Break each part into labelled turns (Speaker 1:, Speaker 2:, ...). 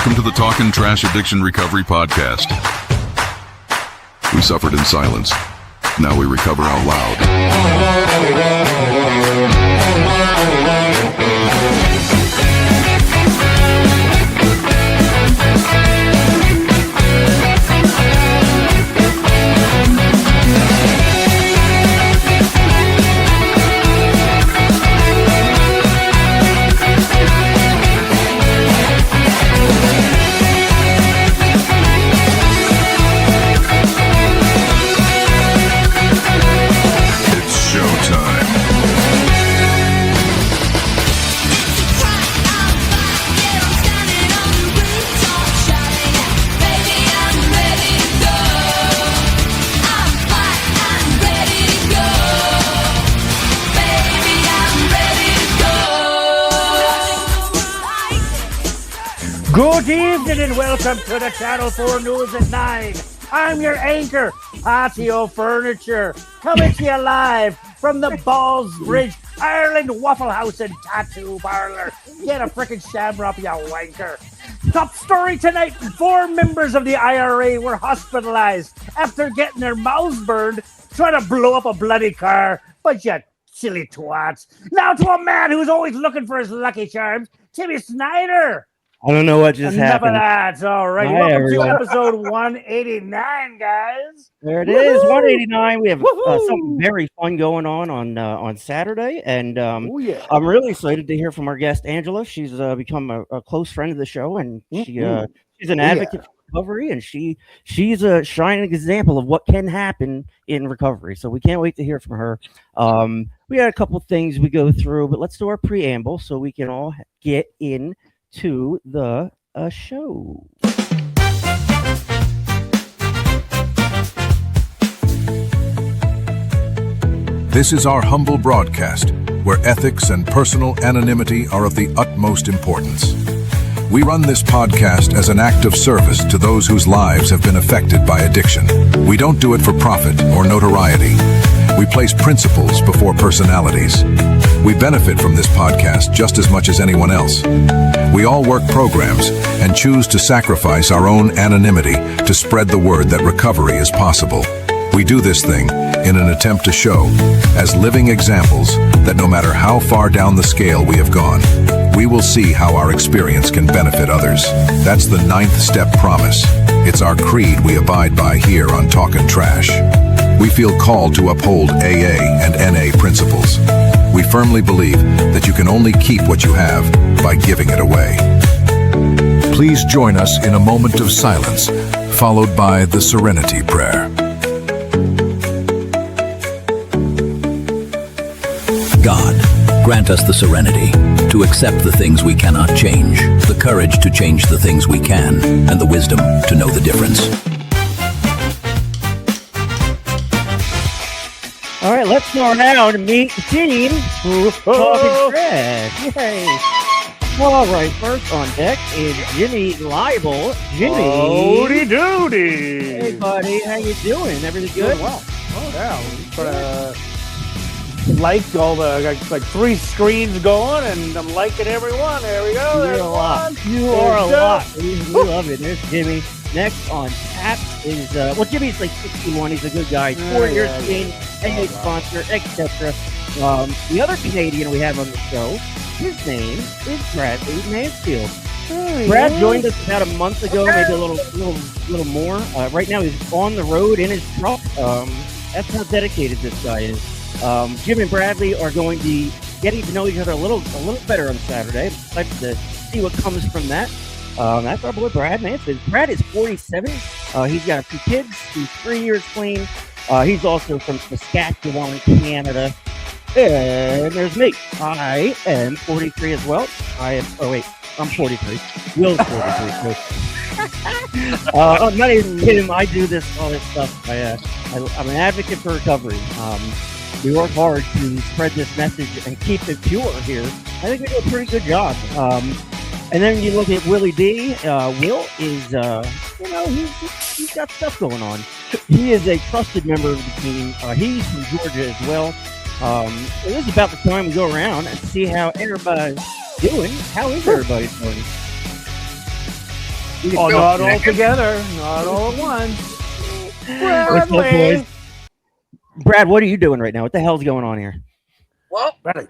Speaker 1: Welcome to the Talkin Trash Addiction Recovery Podcast. We suffered in silence. Now we recover out
Speaker 2: Good evening and welcome to the Channel 4 News at 9. I'm your anchor, Patio Furniture, coming to you live from the Ballsbridge, Ireland Waffle House and Tattoo Parlor. Get a frickin' shamrock, you wanker. Top story tonight, 4 members of the IRA were hospitalized after getting their mouths burned trying to blow up a bloody car. But you silly twats. Now to a man who's always looking for his lucky charms, Timmy Snyder.
Speaker 3: I don't know what just happened.
Speaker 2: Enough of that. All right.
Speaker 3: Hi,
Speaker 2: Welcome
Speaker 3: everyone.
Speaker 2: to episode 189, guys.
Speaker 3: There it is, 189. We have something very fun going on Saturday, and I'm really excited to hear from our guest Angela. She's become a close friend of the show, and she's an advocate for recovery, and she's a shining example of what can happen in recovery. So we can't wait to hear from her. We got a couple things we go through, but let's do our preamble so we can all get into the show.
Speaker 4: This is our humble broadcast, where ethics and personal anonymity are of the utmost importance. We run this podcast as an act of service to those whose lives have been affected by addiction. We don't do it for profit or notoriety. We place principles before personalities. We benefit from this podcast just as much as anyone else. We all work programs and choose to sacrifice our own anonymity to spread the word that recovery is possible. We do this thing in an attempt to show, as living examples, that no matter how far down the scale we have gone, we will see how our experience can benefit others. That's the 9th step promise. It's our creed we abide by here on Talkin Trash. We feel called to uphold AA and NA principles. We firmly believe that you can only keep what you have by giving it away. Please join us in a moment of silence, followed by the Serenity Prayer.
Speaker 5: God, grant us the serenity to accept the things we cannot change, the courage to change the things we can, and the wisdom to know the difference.
Speaker 3: All right, let's go now to meet the team who's talking trash. Yay. All right, first on deck is Jimmy Leibel. Jimmy.
Speaker 2: Howdy doody.
Speaker 3: Hey, buddy. How you doing? Everything good?
Speaker 2: Well. Oh, yeah. Like all the like 3 screens going, and I'm liking everyone. There we go.
Speaker 3: You're a lot. You are a lot. We love it. There's Jimmy. Next on tap is Jimmy's like 61. He's a good guy. 4 years clean, AA sponsor, etc. The other Canadian we have on the show, his name is Bradley Mansfield. Brad joined us about a month ago, maybe a little more. Right now he's on the road in his truck. That's how dedicated this guy is. Jim and Bradley are going to be getting to know each other a little better on Saturday. I'm excited to see what comes from that. That's our boy Brad Mansfield. Brad is 47. He's got 2 kids. He's 3 years clean. He's also from Saskatchewan, Canada. And there's me. I am 43 as well. I'm 43. Will's 43. I'm not even kidding. I do all this stuff. I'm an advocate for recovery. We work hard to spread this message and keep it pure here. I think we do a pretty good job. And then you look at Willie D. Will is, he's got stuff going on. He is a trusted member of the team. He's from Georgia as well. So this is about the time we go around and see how everybody's doing. How is everybody doing?
Speaker 2: Oh, not all together. Not all at once.
Speaker 3: What's up, boys? Brad, what are you doing right now? What the hell's going on here?
Speaker 6: Well,
Speaker 2: Bradley.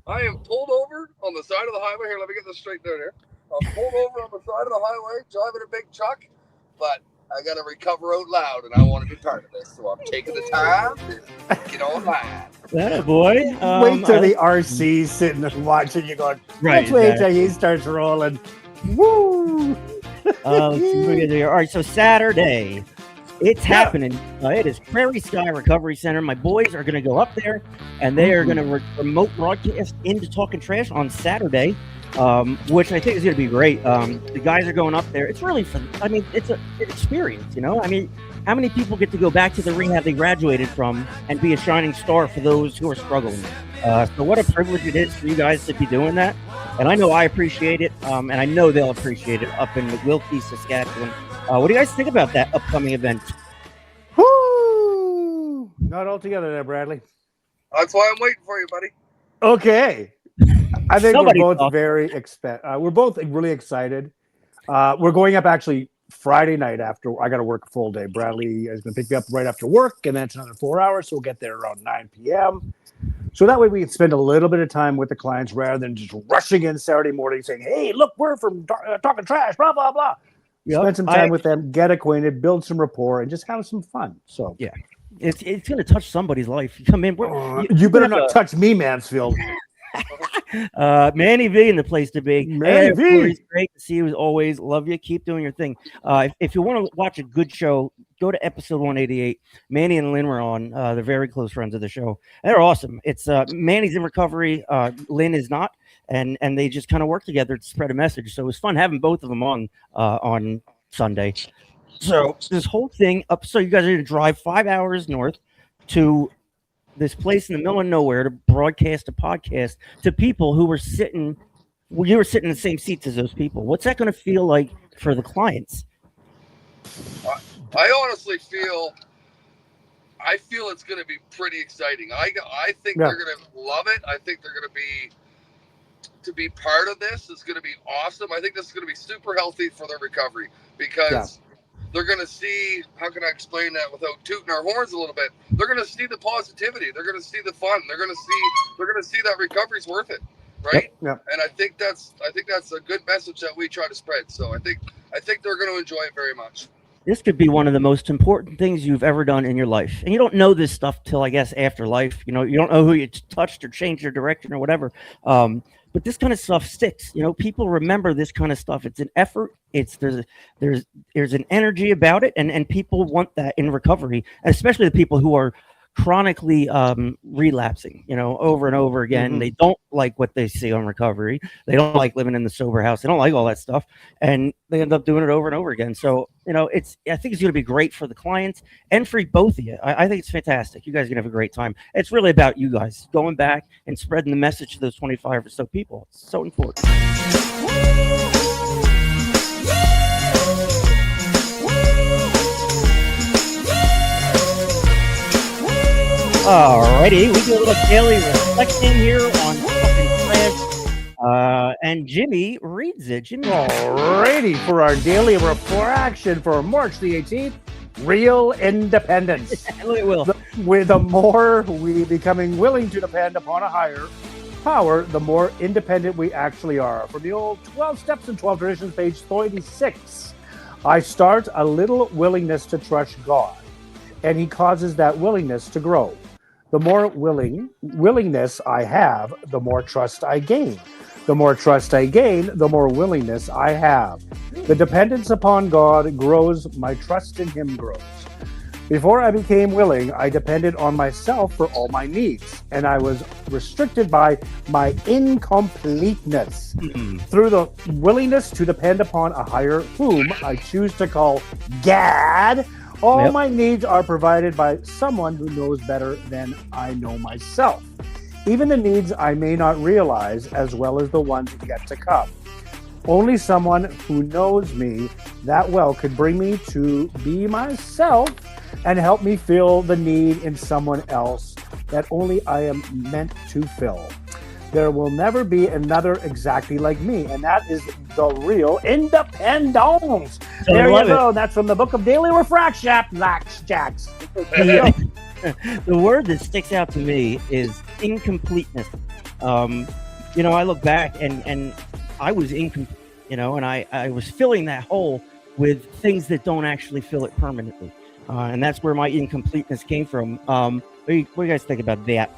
Speaker 6: I am pulled over on the side of the highway. Here, let me get this straight down here. I'm pulled over on the side of the highway, driving a big truck, but I got to recover out loud, and I want to be part of this, so I'm taking the time to get online.
Speaker 3: That boy.
Speaker 2: Wait till the RC's sitting and watching you going,
Speaker 3: Right,
Speaker 2: let's wait till he starts rolling. Woo!
Speaker 3: Let's see what we can do here. All right, so Saturday, it's happening. It is Prairie Sky Recovery Center. My boys are going to go up there, and they are going to remote broadcast into Talking Trash on Saturday, which I think is going to be great. The guys are going up there. It's really fun. I mean, it's an experience, you know? I mean, how many people get to go back to the rehab they graduated from and be a shining star for those who are struggling? So what a privilege it is for you guys to be doing that. And I know I appreciate it, and I know they'll appreciate it up in Wilkie, Saskatchewan. What do you guys think about that upcoming event?
Speaker 2: Woo! Not all together there, Bradley.
Speaker 6: That's why I'm waiting for you, buddy.
Speaker 2: Okay. I think
Speaker 3: Somebody
Speaker 2: we're both
Speaker 3: talk.
Speaker 2: we're both really excited. We're going up actually Friday night after I got to work a full day. Bradley is going to pick me up right after work, and then it's another 4 hours, so we'll get there around 9 p.m. So that way we can spend a little bit of time with the clients rather than just rushing in Saturday morning saying, hey, look, we're from Talking Trash, blah, blah, blah.
Speaker 3: Yep.
Speaker 2: Spend some time with them, get acquainted, build some rapport, and just have some fun. So
Speaker 3: Yeah. It's going to touch somebody's life. You come in.
Speaker 2: you better not touch me, Mansfield.
Speaker 3: Manny V in the place to be.
Speaker 2: Manny V.
Speaker 3: It's great to see you as always. Love you. Keep doing your thing. If you want to watch a good show, go to episode 188. Manny and Lynn were on. They're very close friends of the show. They're awesome. It's Manny's in recovery. Lynn is not, and they just kind of work together to spread a message. So it was fun having both of them on Sunday. So this whole thing up. So you guys are going to drive 5 hours north to this place in the middle of nowhere to broadcast a podcast to people who were sitting. Well, you were sitting in the same seats as those people. What's that going to feel like for the clients?
Speaker 6: I honestly feel it's going to be pretty exciting. I think they're going to love it. I think they're going to be part of this. It's going to be awesome. I think this is going to be super healthy for their recovery because they're going to see, how can I explain that without tooting our horns a little bit? They're going to see the positivity. They're going to see the fun. They're going to see that recovery's worth it, right?
Speaker 2: Yep.
Speaker 6: And I think that's a good message that we try to spread. So I think they're going to enjoy it very much.
Speaker 3: This could be one of the most important things you've ever done in your life. And you don't know this stuff till, I guess, after life. You know, you don't know who you touched or changed your direction or whatever. But this kind of stuff sticks. You know, people remember this kind of stuff. It's an effort. There's an energy about it, and people want that in recovery, especially the people who are chronically relapsing, you know, over and over again. They don't like what they see on recovery. They don't like living in the sober house. They don't like all that stuff, and they end up doing it over and over again. So, you know, I think it's going to be great for the clients and for both of you. I think it's fantastic. You guys are going to have a great time. It's really about you guys going back and spreading the message to those 25 or so people. It's so important. Alrighty, we do a little daily reflection here on Talking Trash, and Jimmy reads it. Jimmy,
Speaker 2: Alrighty, for our daily reflection for March the 18th, real independence.
Speaker 3: it will.
Speaker 2: The more we becoming willing to depend upon a higher power, the more independent we actually are. From the old 12 Steps and 12 Traditions, page 36, I start a little willingness to trust God, and He causes that willingness to grow. The more willingness I have, the more trust I gain. The more trust I gain, the more willingness I have. The dependence upon God grows, my trust in Him grows. Before I became willing, I depended on myself for all my needs, and I was restricted by my incompleteness. Through the willingness to depend upon a higher whom I choose to call Gad, all my needs are provided by someone who knows better than I know myself. Even the needs I may not realize, as well as the ones yet to come. Only someone who knows me that well could bring me to be myself and help me fill the need in someone else that only I am meant to fill. There will never be another exactly like me. And that is the real independence. There you go. That's from the Book of Daily Refraction. Jacks.
Speaker 3: The word that sticks out to me is incompleteness. I look back and I was incomplete, and I was filling that hole with things that don't actually fill it permanently. And that's where my incompleteness came from. What do you guys think about that?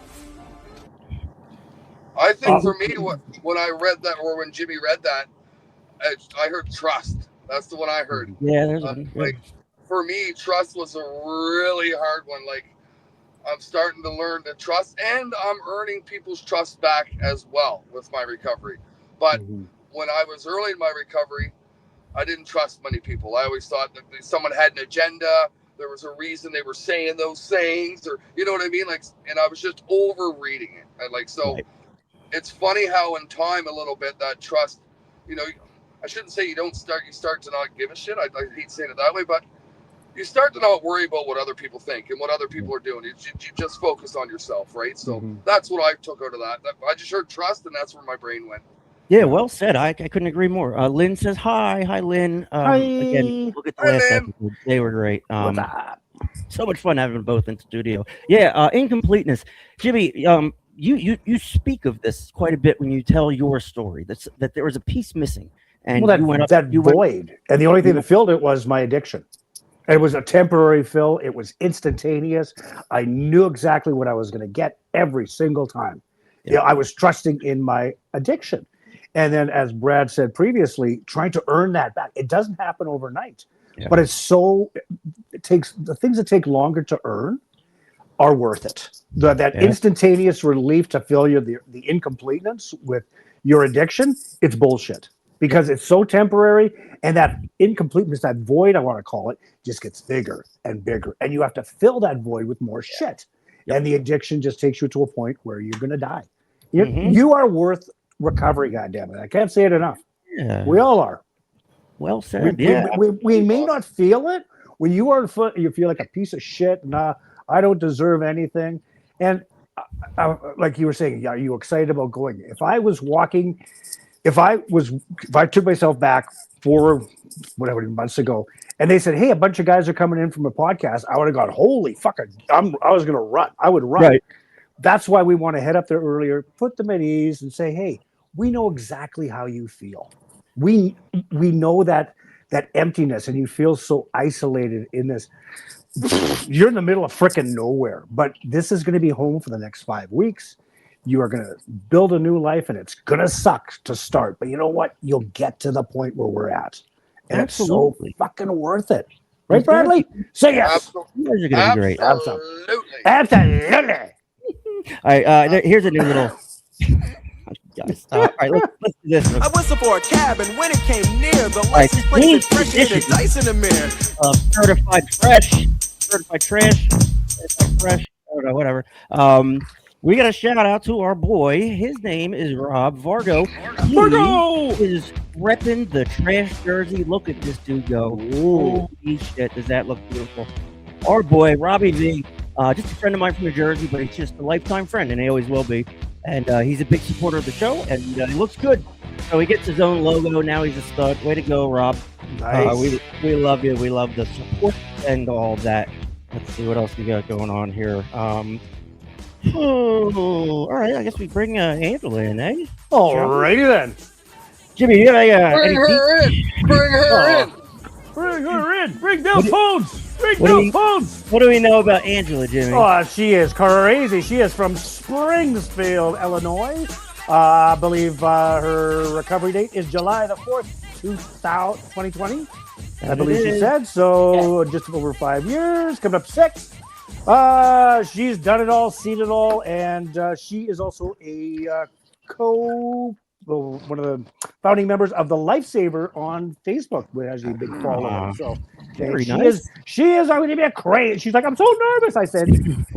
Speaker 6: I think for me, when I read that, or when Jimmy read that, I heard trust. That's the one I heard.
Speaker 3: Yeah, there's one.
Speaker 6: Like, for me, trust was a really hard one. Like, I'm starting to learn to trust, and I'm earning people's trust back as well with my recovery. But when I was early in my recovery, I didn't trust many people. I always thought that someone had an agenda. There was a reason they were saying those things, or you know what I mean? Like, and I was just over reading it. And like, so it's funny how in time a little bit that trust, I shouldn't say you start to not give a shit. I hate saying it that way, but you start to not worry about what other people think and what other people are doing. You just focus on yourself, right? So that's what I took out of that. I just heard trust, and that's where my brain went.
Speaker 3: Yeah, well said. I couldn't agree more. Lynn says hi. Hi, Lynn.
Speaker 2: Hi.
Speaker 3: Again, look at the last episode. They were great. So much fun having them both in the studio. Yeah, incompleteness. Jimmy, you speak of this quite a bit when you tell your story. That there was a piece missing, and
Speaker 2: that void, and the only thing that filled it was my addiction. It was a temporary fill. It was instantaneous. I knew exactly what I was going to get every single time. Yeah. I was trusting in my addiction. And then, as Brad said previously, trying to earn that back. It doesn't happen overnight, but it takes the things that take longer to earn are worth it. That instantaneous relief to fill the incompleteness with your addiction, it's bullshit. Because it's so temporary, and that incompleteness, that void, I want to call it, just gets bigger and bigger. And you have to fill that void with more shit. And the addiction just takes you to a point where you're going to die. You are worth recovery, goddammit. I can't say it enough. Yeah. We all are.
Speaker 3: Well said.
Speaker 2: We may not feel it. When you are, you feel like a piece of shit. Nah, I don't deserve anything. And like you were saying, are you excited about going? If I took myself back 4 months ago, and they said, "Hey, a bunch of guys are coming in from a podcast," I would have gone, "Holy fuck!" I was going to run. I would run. Right. That's why we want to head up there earlier, put them at ease, and say, "Hey, we know exactly how you feel. We know that emptiness, and you feel so isolated in this. You're in the middle of frickin' nowhere, but this is going to be home for the next 5 weeks." You are going to build a new life, and it's going to suck to start. But you know what? You'll get to the point where we're at. And
Speaker 3: Absolutely.
Speaker 2: It's so fucking worth it. Right, Bradley? Say yes.
Speaker 3: You guys are going to be great.
Speaker 2: Absolutely.
Speaker 3: All right, here's a new little... Guys, all right, let's do this.
Speaker 7: I whistled for a cab, and when it came near, the license plate was fresh and the dice in the mirror.
Speaker 3: Certified fresh, certified trash, certified fresh, whatever. We got a shout out to our boy. His name is Rob Vargo. He is repping the trash jersey. Look at this dude go. Holy shit, does that look beautiful? Our boy, Robbie V, just a friend of mine from New Jersey, but he's just a lifetime friend, and he always will be. And he's a big supporter of the show, and he looks good. So he gets his own logo. Now he's a stud. Way to go, Rob.
Speaker 2: Nice.
Speaker 3: We love you. We love the support and all of that. Let's see what else we got going on here. All right. I guess we bring Angela in, eh?
Speaker 2: Alrighty then.
Speaker 3: Jimmy, you have
Speaker 6: Bring her in. Bring her in.
Speaker 2: Bring her in. Bring those phones. Bring those phones.
Speaker 3: What do we know about Angela, Jimmy?
Speaker 2: Oh, she is crazy. She is from Springfield, Illinois. I believe her recovery date is July the 4th, 2020. I believe she said. So just over 5 years, coming up 6. She's done it all, seen it all, and she is also a one of the founding members of the Lifesaver on Facebook, which has a big following. So she is going to be a crazy. She's like, I'm so nervous. I said,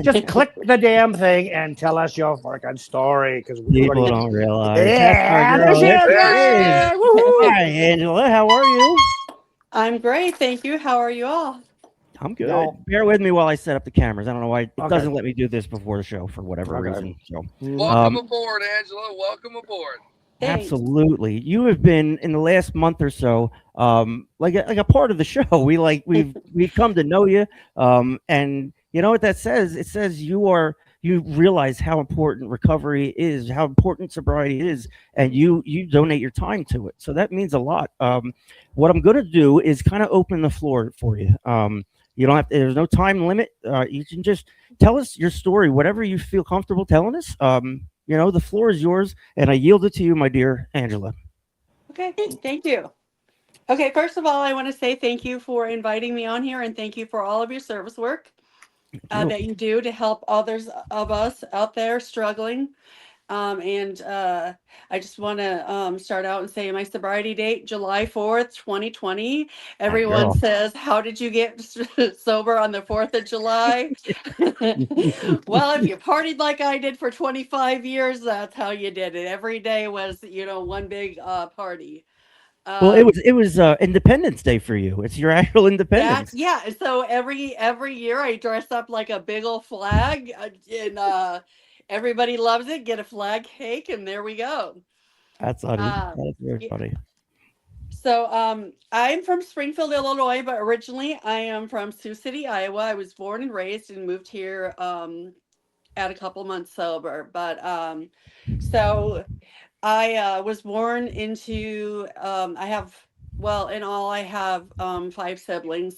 Speaker 2: just click the damn thing and tell us your fucking story, because
Speaker 3: people don't realize.
Speaker 2: Yeah, there she is.
Speaker 3: Hi, Angela. How are you?
Speaker 8: I'm great, thank you. How are you all?
Speaker 3: I'm good.
Speaker 2: No.
Speaker 3: Bear with me while I set up the cameras. I don't know why it
Speaker 2: Okay.
Speaker 3: doesn't let me do this before the show for whatever
Speaker 2: Okay.
Speaker 3: reason. So,
Speaker 6: Welcome aboard, Angela. Welcome aboard.
Speaker 3: absolutely, you have been in the last month or so, like a part of the show. We've come to know you, and you know what that says? It says you realize how important recovery is, how important sobriety is, and you donate your time to it. So that means a lot. What I'm going to do is kind of open the floor for you. You don't have to, there's no time limit. You can just tell us your story, whatever you feel comfortable telling us. You know, the floor is yours, and I yield it to you, my dear Angela.
Speaker 8: Okay, thank you. Okay, first of all, I want to say thank you for inviting me on here and thank you for all of your service work that you do to help others of us out there struggling. I just want to start out and say my sobriety date, July 4th, 2020. Everyone says, how did you get sober on the 4th of July? Well, if you partied like I did for 25 years, that's how you did it. Every day was, one big party.
Speaker 3: Well, it was Independence Day for you. It's your actual independence.
Speaker 8: Yeah. So every year I dress up like a big old flag, and everybody loves it. Get a flag cake, and there we go.
Speaker 3: That's funny. That's very
Speaker 8: Yeah.
Speaker 3: funny.
Speaker 8: So I'm from Springfield, Illinois, but originally I am from Sioux City, Iowa. I was born and raised and moved here at a couple months sober. But so I was born into in all I have 5 siblings,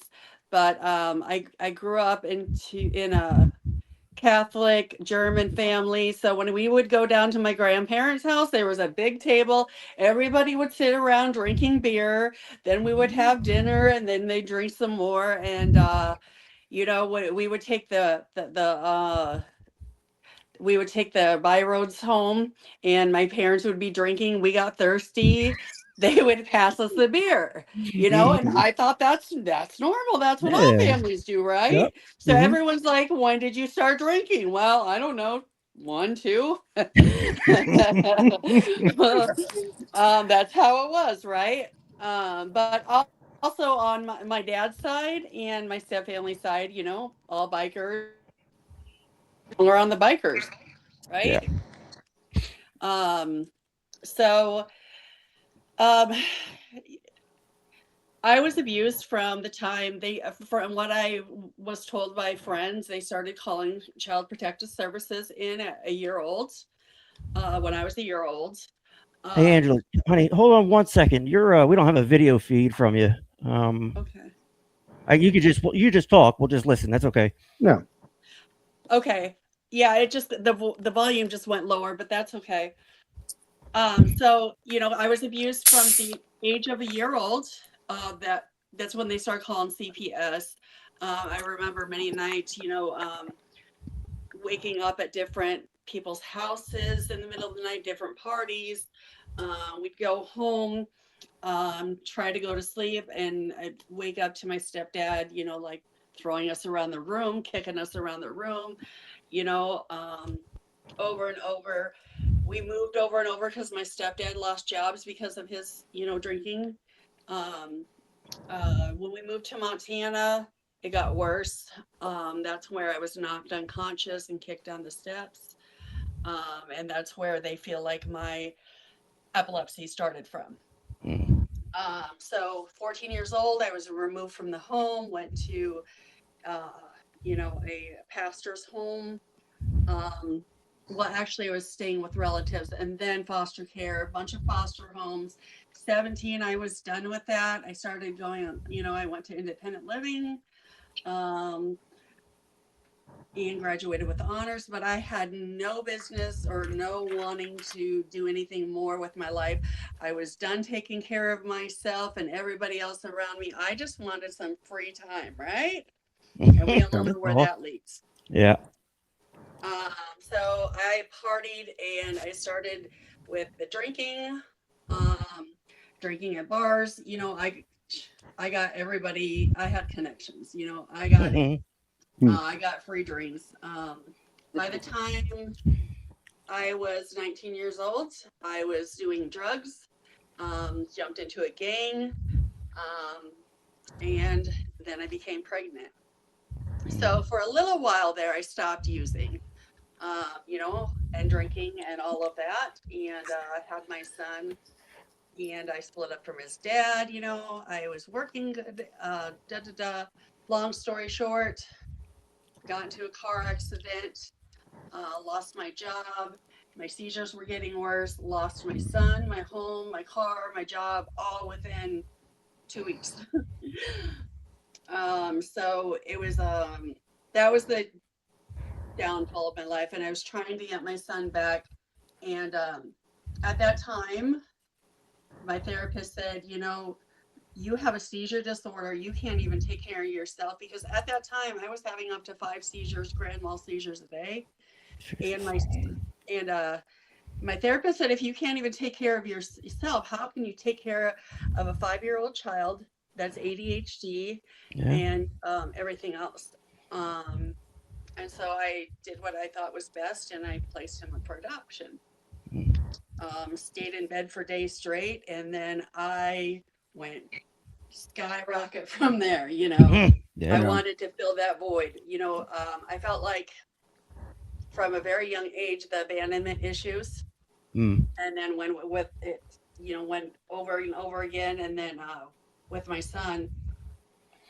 Speaker 8: but I grew up in a Catholic German family. So when we would go down to my grandparents' house, there was a big table. Everybody would sit around drinking beer. Then we would have dinner, and then they drink some more. And we would take the by roads home, and my parents would be drinking. We got thirsty. They would pass us the beer, and I thought that's normal. That's what all
Speaker 3: Yeah.
Speaker 8: families do, right?
Speaker 3: Yep.
Speaker 8: So everyone's like, when did you start drinking? Well, I don't know. 1, 2. That's how it was, right? But also on my dad's side and my step family side, all bikers. We're on the bikers,
Speaker 3: Yeah.
Speaker 8: right? So um, I was abused from the time from what I was told by friends, they started calling Child Protective Services in at a year old. When I was a year old.
Speaker 3: Hey, Angela, honey, hold on one second. We don't have a video feed from you.
Speaker 8: Okay.
Speaker 3: You just talk. We'll just listen. That's okay.
Speaker 2: No.
Speaker 8: Okay. Yeah, it just the volume just went lower, but that's okay. So I was abused from the age of a year old. That's when they start calling CPS. I remember many nights, waking up at different people's houses in the middle of the night, different parties. We'd go home, try to go to sleep, and I'd wake up to my stepdad, like throwing us around the room, kicking us around the room, over and over. We moved over and over because my stepdad lost jobs because of his, drinking. Um, when we moved to Montana, it got worse. That's where I was knocked unconscious and kicked down the steps. And that's where they feel like my epilepsy started from. So 14 years old, I was removed from the home, went to, a pastor's home. Actually, I was staying with relatives and then foster care, a bunch of foster homes. 17, I was done with that. I started going, I went to independent living. And graduated with honors, but I had no business or no wanting to do anything more with my life. I was done taking care of myself and everybody else around me. I just wanted some free time, right? And we all know where that leads.
Speaker 3: Yeah.
Speaker 8: So I partied and I started with the drinking, drinking at bars. I got everybody. I had connections. I got it. I got free drinks. By the time I was 19 years old, I was doing drugs, jumped into a gang, and then I became pregnant. So for a little while there, I stopped using, and drinking and all of that. And I had my son, and I split up from his dad. I was working. Long story short, got into a car accident, lost my job. My seizures were getting worse. Lost my son, my home, my car, my job, all within 2 weeks. So it was that was the downfall of my life, and I was trying to get my son back. And at that time, my therapist said, you have a seizure disorder. You can't even take care of yourself, because at that time I was having up to 5 seizures, grand mal seizures a day. And my therapist said, if you can't even take care of yourself, how can you take care of a 5-year-old child that's ADHD and everything else? And so I did what I thought was best, and I placed him up for adoption. Stayed in bed for days straight, and then I went skyrocket from there. I wanted to fill that void. I felt like from a very young age, the abandonment issues, and then when with it, went over and over again, and then with my son,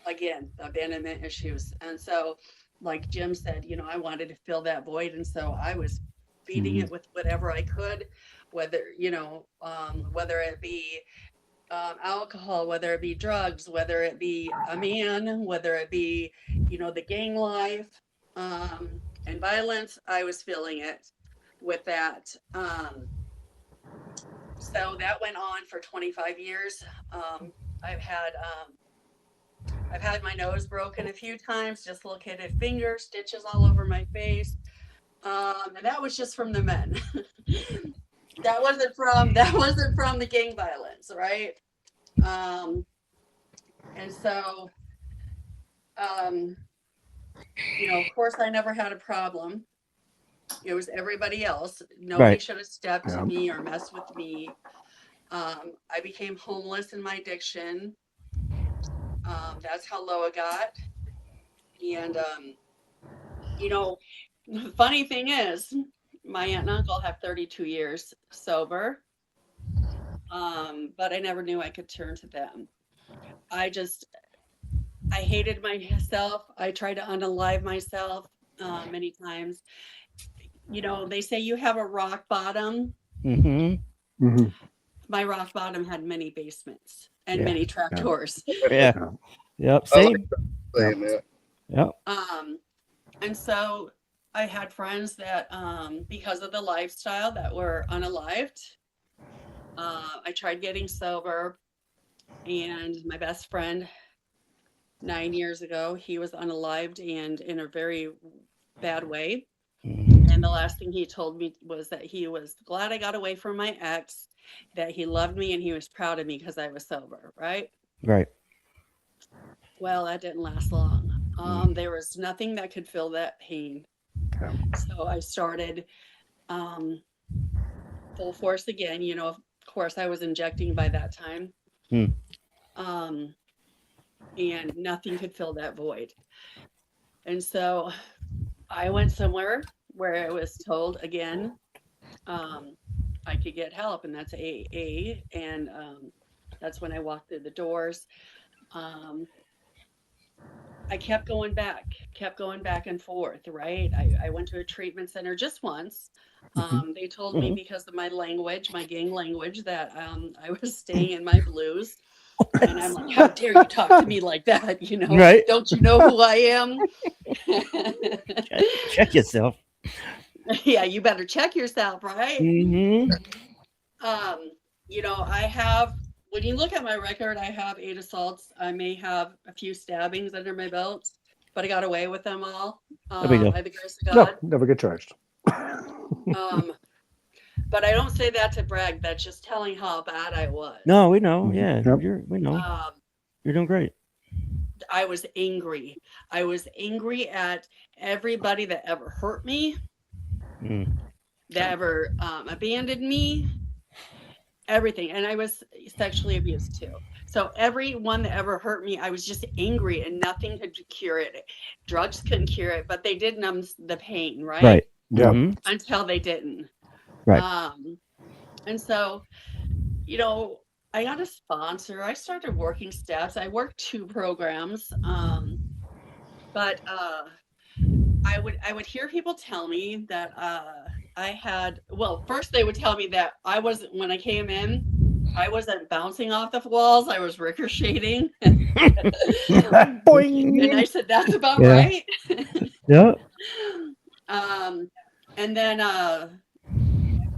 Speaker 8: again, the abandonment issues. And so, like Jim said, I wanted to fill that void, and so I was feeding it with whatever I could, whether it be alcohol, whether it be drugs, whether it be a man, whether it be, the gang life, and violence. I was filling it with that. So that went on for 25 years. I've had my nose broken a few times, dislocated fingers, stitches all over my face. And that was just from the men. That wasn't from the gang violence, right? And so, of course, I never had a problem. It was everybody else. Nobody should have stepped to me or messed with me. I became homeless in my addiction. That's how low it got. And, the funny thing is, my aunt and uncle have 32 years sober. But I never knew I could turn to them. I hated myself. I tried to unalive myself many times. They say you have a rock bottom. My rock bottom had many basements and many trapdoors.
Speaker 3: Yep. Same.
Speaker 2: Yep.
Speaker 8: And so I had friends that, because of the lifestyle, that were unalived. I tried getting sober, and my best friend 9 years ago, he was unalived and in a very bad way. And the last thing he told me was that he was glad I got away from my ex, that he loved me and he was proud of me because I was sober, right?
Speaker 3: Right.
Speaker 8: Well, that didn't last long. There was nothing that could fill that pain. So I started full force again. Of course, I was injecting by that time. And nothing could fill that void. And so I went somewhere where I was told again, I could get help, and that's AA. And that's when I walked through the doors. I kept going back and forth, right? I went to a treatment center just once. They told me because of my language, my gang language, that I was staying in my blues. And I'm like, how dare you talk to me like that?
Speaker 3: Right.
Speaker 8: Don't you know who I am?
Speaker 3: Check yourself.
Speaker 8: Yeah, you better check yourself, right? I have, when you look at my record, I have 8 assaults. I may have a few stabbings under my belt, but I got away with them all. By the grace of God.
Speaker 2: No, never get charged.
Speaker 8: But I don't say that to brag. That's just telling how bad I was.
Speaker 3: No, we know. Yeah,
Speaker 2: Yep.
Speaker 3: we know. You're doing great.
Speaker 8: I was angry. I was angry at everybody that ever hurt me, that ever abandoned me, everything. And I was sexually abused too. So everyone that ever hurt me, I was just angry and nothing could cure it. Drugs couldn't cure it, but they did numb the pain, right?
Speaker 3: Right.
Speaker 2: Yeah.
Speaker 3: Mhm.
Speaker 8: Until they didn't.
Speaker 3: Right.
Speaker 8: And so, you know, I got a sponsor. I started working steps. I worked 2 programs. But I would hear people tell me that I had, well, first they would tell me that I wasn't, when I came in, I wasn't bouncing off the walls, I was ricocheting.
Speaker 2: Boing.
Speaker 8: And I said, that's about
Speaker 3: Yeah.
Speaker 8: right.
Speaker 3: Yeah.
Speaker 8: And then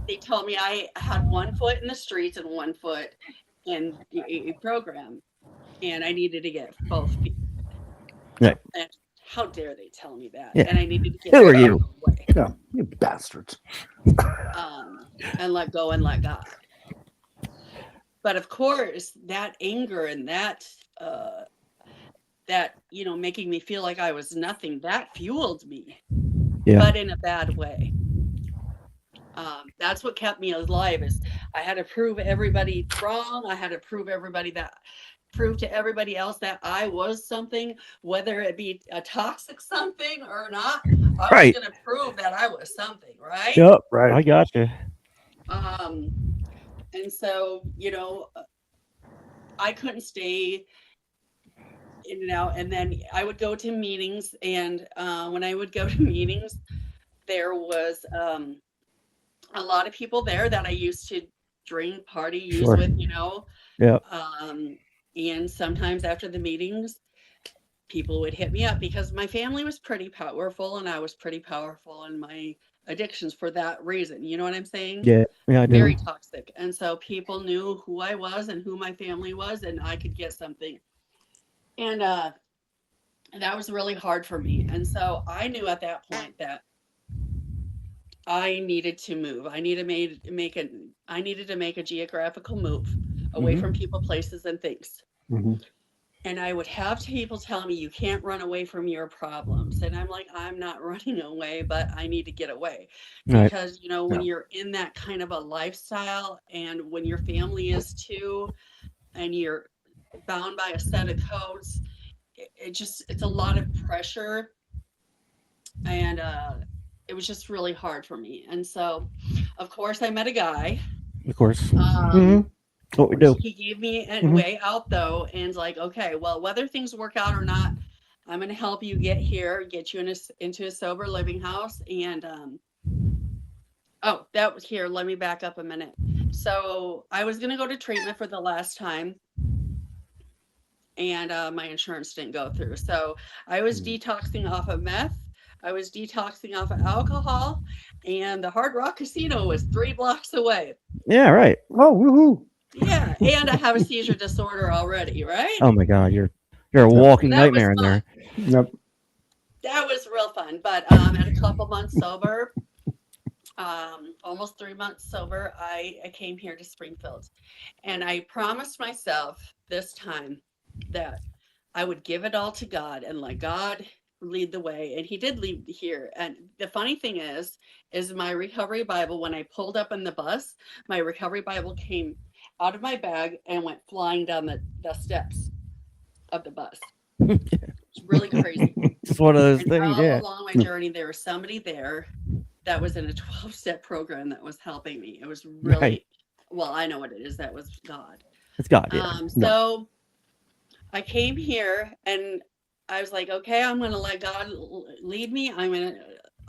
Speaker 8: they told me I had 1 foot in the streets and 1 foot in the AA program, and I needed to get both feet.
Speaker 3: Right.
Speaker 8: And how dare they tell me that?
Speaker 3: Yeah.
Speaker 8: And I needed to get
Speaker 3: Who are
Speaker 8: out of
Speaker 3: you?
Speaker 8: the way.
Speaker 2: Yeah, you bastards.
Speaker 8: And let go and let God. But of course, that anger and that you know, making me feel like I was nothing, that fueled me.
Speaker 3: Yeah.
Speaker 8: But in a bad way. That's what kept me alive. Is I had to prove everybody wrong. I had to prove to everybody else that I was something, whether it be a toxic something or not. I
Speaker 3: Right.
Speaker 8: was going to prove that I was something, right?
Speaker 3: Yep.
Speaker 2: Right.
Speaker 3: I got you.
Speaker 8: And so, you know, I couldn't stay in and out. And then I would go to meetings, and when I would go to meetings, there was a lot of people there that I used to drink, party, use
Speaker 3: Sure.
Speaker 8: with, you know.
Speaker 3: Yeah.
Speaker 8: And sometimes after the meetings, people would hit me up because my family was pretty powerful and I was pretty powerful in my addictions for that reason. You know what I'm saying?
Speaker 3: Yeah. Yeah. I do.
Speaker 8: Very toxic. And so people knew who I was and who my family was, and I could get something. And that was really hard for me. And so I knew at that point that I needed to move. I needed to make a geographical move away from people, places, and things. And I would have people tell me, you can't run away from your problems. And I'm like, I'm not running away, but I need to get away.
Speaker 3: Right.
Speaker 8: Because, you know, when you're in that kind of a lifestyle, and when your family is too, and you're bound by a set of codes, it's a lot of pressure. And it was just really hard for me. And so, of course, I met a guy.
Speaker 3: Of course. What we do.
Speaker 8: He gave me a way out, though, and like, okay, well, whether things work out or not, I'm going to help you get here, get you into a sober living house. And oh, that was here. Let me back up a minute. So I was going to go to treatment for the last time, and my insurance didn't go through. So I was detoxing off of meth. I was detoxing off of alcohol, and the Hard Rock Casino was 3 blocks away.
Speaker 3: Yeah. Right.
Speaker 2: Oh, woohoo.
Speaker 8: Yeah, and I have a seizure disorder already, right?
Speaker 3: Oh my God, you're a walking nightmare in there.
Speaker 2: Yep.
Speaker 8: That was real fun. But at a couple months sober, almost 3 months sober, I came here to Springfield, and I promised myself this time that I would give it all to God and let God lead the way. And he did lead here. And the funny thing is my recovery Bible, when I pulled up in the bus, my recovery Bible came out of my bag and went flying down the steps of the bus. It's really crazy.
Speaker 3: It's one of those
Speaker 8: And
Speaker 3: things.
Speaker 8: all
Speaker 3: Yeah.
Speaker 8: along my journey, there was somebody there that was in a 12-step program that was helping me. It was really,
Speaker 3: Right.
Speaker 8: well, I know what it is. That was God.
Speaker 3: It's God. Yeah.
Speaker 8: So I came here and I was like, okay, I'm going to let God lead me. I'm going to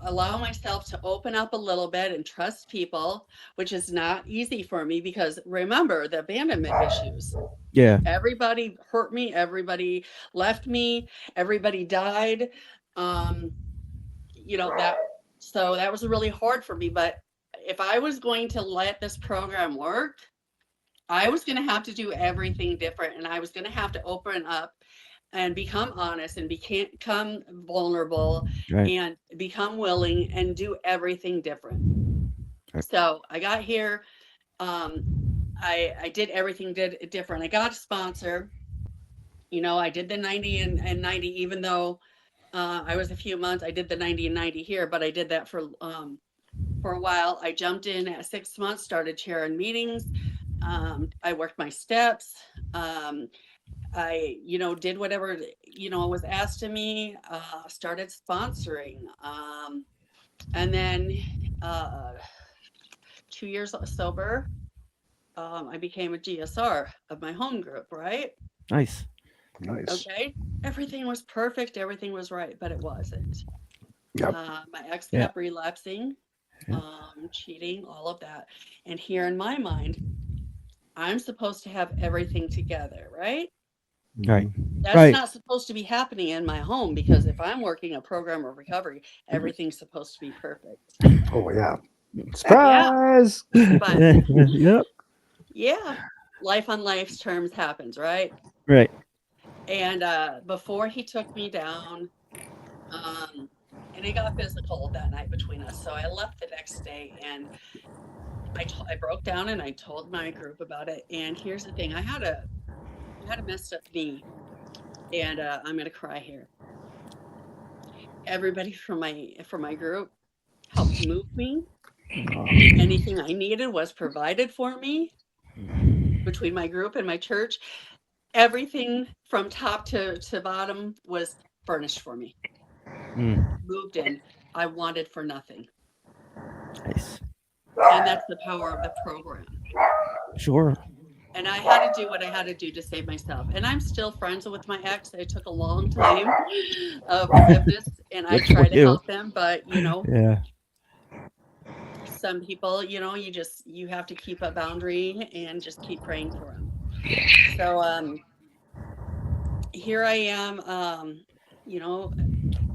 Speaker 8: allow myself to open up a little bit and trust people, which is not easy for me because remember the abandonment issues.
Speaker 3: Yeah.
Speaker 8: Everybody hurt me. Everybody left me. Everybody died. You know, so that was really hard for me. But if I was going to let this program work, I was going to have to do everything different. And I was going to have to open up and become honest and become vulnerable,
Speaker 3: Right.
Speaker 8: and become willing and do everything different.
Speaker 3: Right.
Speaker 8: So I got here. I did everything different. I got a sponsor. You know, I did the 90 and 90, even though I was a few months. I did the 90 and 90 here, but I did that for a while. I jumped in at 6 months, started chairing meetings. I worked my steps. I, did whatever, was asked of me, started sponsoring. And then 2 years sober, I became a GSR of my home group, right?
Speaker 3: Nice.
Speaker 8: Okay. Everything was perfect. Everything was right, but it wasn't.
Speaker 2: Yep.
Speaker 8: My ex kept relapsing, cheating, all of that. And here in my mind, I'm supposed to have everything together, right?
Speaker 3: Right.
Speaker 8: That's not supposed to be happening in my home, because if I'm working a program of recovery, everything's supposed to be perfect.
Speaker 2: Oh yeah. Surprise.
Speaker 8: But
Speaker 3: Yep.
Speaker 8: yeah, life on life's terms happens, right?
Speaker 3: Right.
Speaker 8: And before he took me down, and it got physical that night between us. So I left the next day, and I broke down and I told my group about it. And here's the thing: I had a messed up knee, and I'm gonna cry here. Everybody from my group helped move me. Anything I needed was provided for me between my group and my church. Everything from top to bottom was furnished for me. Moved in. I wanted for nothing.
Speaker 3: Nice.
Speaker 8: And that's the power of the program.
Speaker 3: Sure.
Speaker 8: And I had to do what I had to do to save myself. And I'm still friends with my ex. It took a long time of forgiveness, and I try to help them. But,
Speaker 3: Yeah.
Speaker 8: some people, you have to keep a boundary and just keep praying for them. So here I am,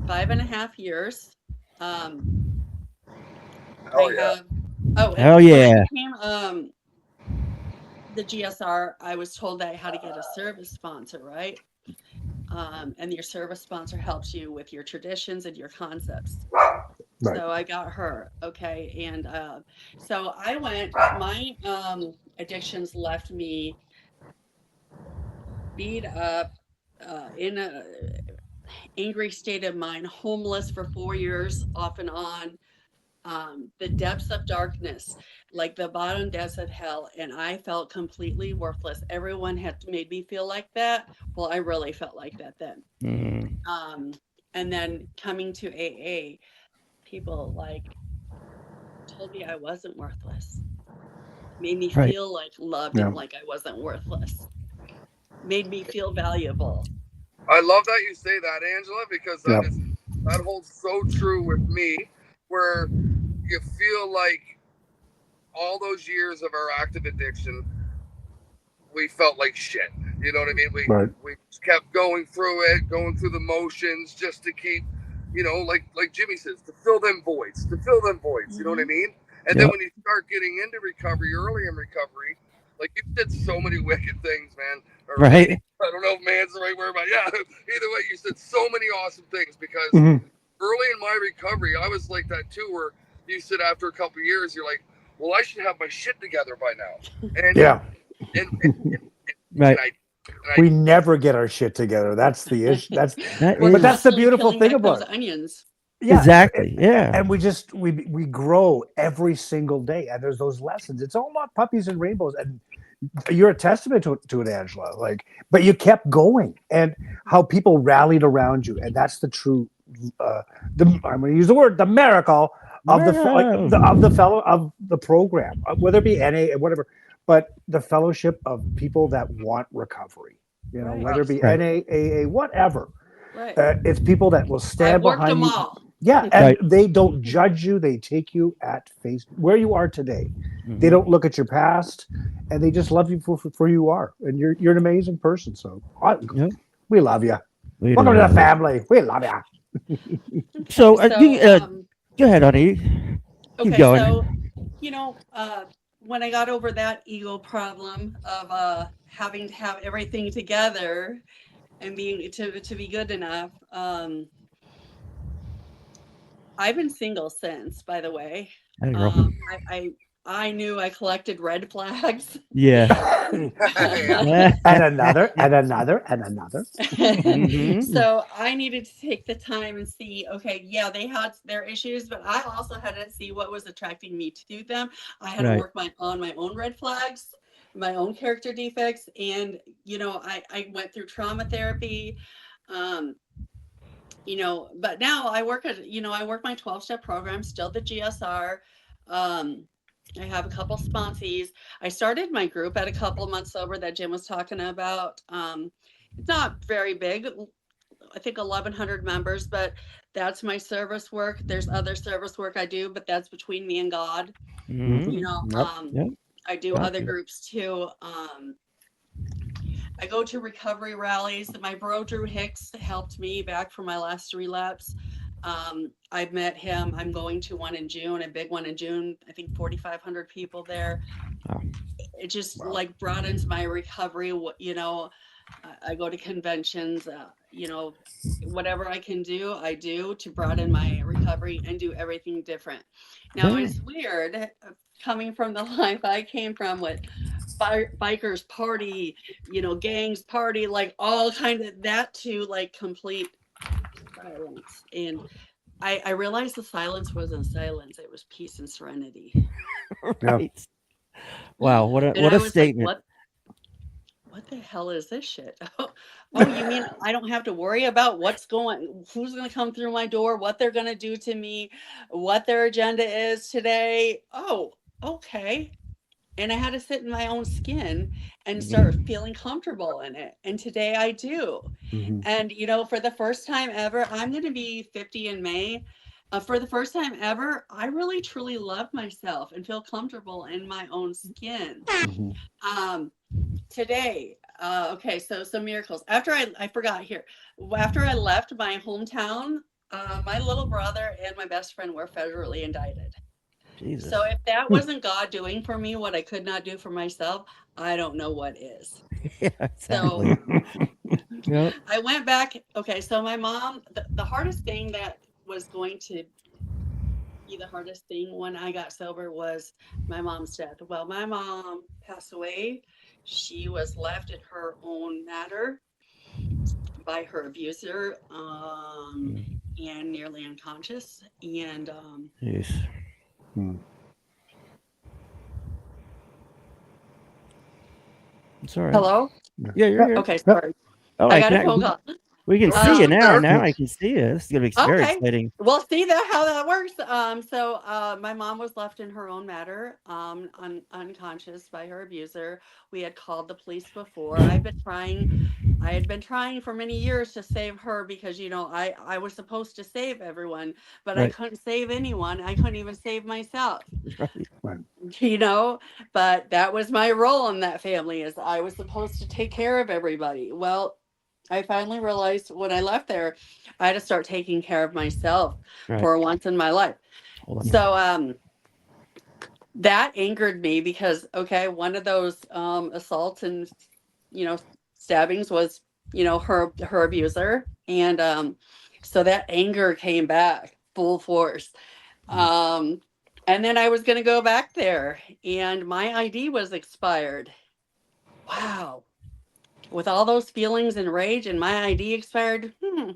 Speaker 8: 5.5 years.
Speaker 6: Hell
Speaker 3: Hell yeah.
Speaker 8: When I became the GSR, I was told that I had to get a service sponsor, right? And your service sponsor helps you with your traditions and your concepts. Right. So I got her. Okay. And so I went, my addictions left me beat up, in a angry state of mind, homeless for 4 years, off and on. The depths of darkness, like the bottom depths of hell, and I felt completely worthless. Everyone had made me feel like that. Well, I really felt like that then. And then coming to AA, people told me I wasn't worthless. Made me feel like loved and like I wasn't worthless. Made me feel valuable.
Speaker 6: I love that you say that, Angela, because that holds so true with me, where you feel like all those years of our active addiction, we felt like shit. You know what I mean? We kept going through it, going through the motions just to keep, like Jimmy says, to fill them voids. You know what I mean? And then when you start getting into recovery, early in recovery, like you did so many wicked things, man.
Speaker 3: Right.
Speaker 6: I don't know if man's the right word, but yeah, either way, you said so many awesome things, because early in my recovery, I was like that too, where you said after a couple of years, you're like, well, I should have my shit together by now. And
Speaker 2: right. We never get our shit together. That's the issue. That's the beautiful thing about it.
Speaker 8: Onions.
Speaker 2: Yeah,
Speaker 3: exactly.
Speaker 2: And we grow every single day, and there's those lessons. It's all not puppies and rainbows, and you're a testament to it, Angela. But you kept going, and how people rallied around you, and that's the true. I'm going to use the word, the miracle of the program, whether it be NA or whatever, but the fellowship of people that want recovery. Whether it be NA, AA, whatever.
Speaker 8: Right.
Speaker 2: It's people that will stand behind you.
Speaker 8: All.
Speaker 2: Yeah, and they don't judge you. They take you at face where you are today. They don't look at your past, and they just love you for who you are. And you're an amazing person. So we love you. Welcome to the family. We love you.
Speaker 3: So go ahead, honey. Keep going.
Speaker 8: So when I got over that ego problem of having to have everything together and being to be good enough, I've been single since, by the way. I knew I collected red flags.
Speaker 3: Yeah.
Speaker 2: and another.
Speaker 8: So I needed to take the time and see, okay, they had their issues, but I also had to see what was attracting me to them. I had to work on my own red flags, my own character defects, and I went through trauma therapy. But now I work I work my 12-step program, still the GSR. I have a couple sponsees. I started my group at a couple months sober that Jim was talking about. It's not very big. I think 1,100 members, but that's my service work. There's other service work I do, but that's between me and God. I do other groups too. I go to recovery rallies. My bro Drew Hicks helped me back from my last relapse. I've met him. I'm going to one in June, a big one in June. I think 4,500 people there. It just like broadens my recovery. I go to conventions. Whatever I can do, I do to broaden my recovery and do everything different. Now it's weird coming from the life I came from with bikers party, gangs party, like all kind of that, to like complete silence. And I realized the silence wasn't silence, it was peace and serenity.
Speaker 3: Right. Wow, what a statement.
Speaker 8: Like, what the hell is this shit? Oh, you mean I don't have to worry about who's going to come through my door, what they're going to do to me, what their agenda is today? Oh, okay. And I had to sit in my own skin and start feeling comfortable in it. And today I do. And, for the first time ever, I'm going to be 50 in May. For the first time ever, I really, truly love myself and feel comfortable in my own skin. Today, okay, so some miracles. After I forgot here, after I left my hometown, my little brother and my best friend were federally indicted. Jesus. So if that wasn't God doing for me what I could not do for myself, I don't know what is.
Speaker 3: Yeah, exactly.
Speaker 8: So I went back. Okay, so my mom, the hardest thing that was going to be the hardest thing when I got sober was my mom's death. Well, my mom passed away. She was left in her own matter by her abuser, and nearly unconscious. And
Speaker 3: yes. Sorry.
Speaker 8: Hello?
Speaker 3: Yeah, you're here.
Speaker 8: Okay, sorry. I got a phone call.
Speaker 3: We can see you now. Now I can see you. This is gonna be very exciting.
Speaker 8: Well, see how that works. So my mom was left in her own matter, unconscious by her abuser. We had called the police before. I had been trying for many years to save her because I was supposed to save everyone, but I couldn't save anyone. I couldn't even save myself. But that was my role in that family, is I was supposed to take care of everybody. Well, I finally realized when I left there, I had to start taking care of myself for once in my life. So that angered me because, one of those assaults and, stabbings was, her abuser. And so that anger came back full force. And then I was going to go back there and my ID was expired. Wow. With all those feelings and rage and my ID expired, I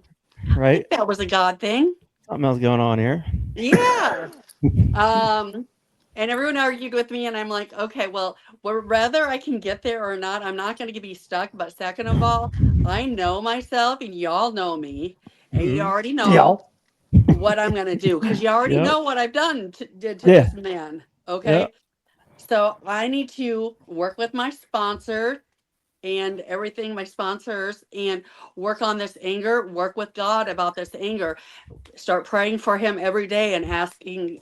Speaker 8: think that was a God thing.
Speaker 3: Something else going on here.
Speaker 8: Yeah. And everyone argued with me and I'm like, okay, well, whether I can get there or not, I'm not going to be stuck. But second of all, I know myself and y'all know me and you already know what I'm going to do because you already know what I've done to this man. Okay. So I need to work with my sponsor and everything, my sponsors, and work on this anger, work with God about this anger, start praying for him every day and asking,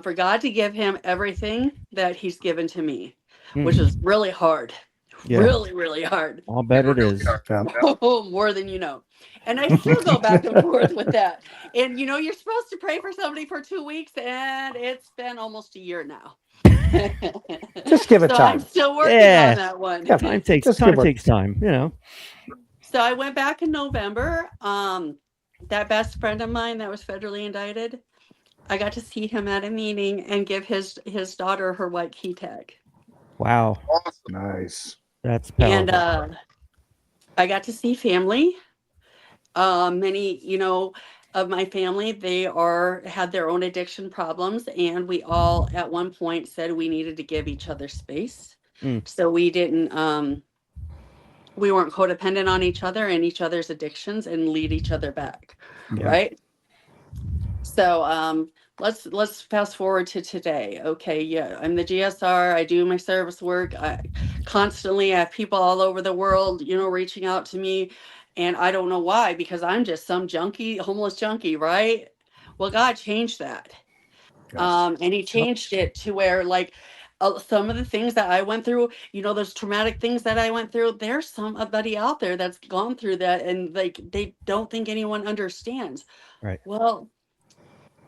Speaker 8: for God to give him everything that he's given to me, which is really hard. Really, really hard.
Speaker 3: I'll bet it is.
Speaker 8: More than you know. And I still go back and forth with that. And, you're supposed to pray for somebody for 2 weeks, and it's been almost a year now.
Speaker 2: Just give it time.
Speaker 8: I'm still working on that one.
Speaker 3: Yeah, time takes time.
Speaker 8: So I went back in November. That best friend of mine that was federally indicted, I got to see him at a meeting and give his daughter her white key tag.
Speaker 3: Wow.
Speaker 6: Awesome.
Speaker 2: Nice.
Speaker 3: That's powerful.
Speaker 8: And I got to see family. Many, of my family, they had their own addiction problems, and we all at one point said we needed to give each other space. So we didn't we weren't codependent on each other and each other's addictions and lead each other back.
Speaker 3: Yeah.
Speaker 8: Right. So let's fast forward to today. Okay, yeah, I'm the GSR. I do my service work. I constantly have people all over the world, reaching out to me, and I don't know why, because I'm just some junkie, homeless junkie, right? Well, God changed that. And he changed it to where, like, some of the things that I went through, those traumatic things that I went through, there's somebody out there that's gone through that, and like they don't think anyone understands.
Speaker 3: Right.
Speaker 8: Well,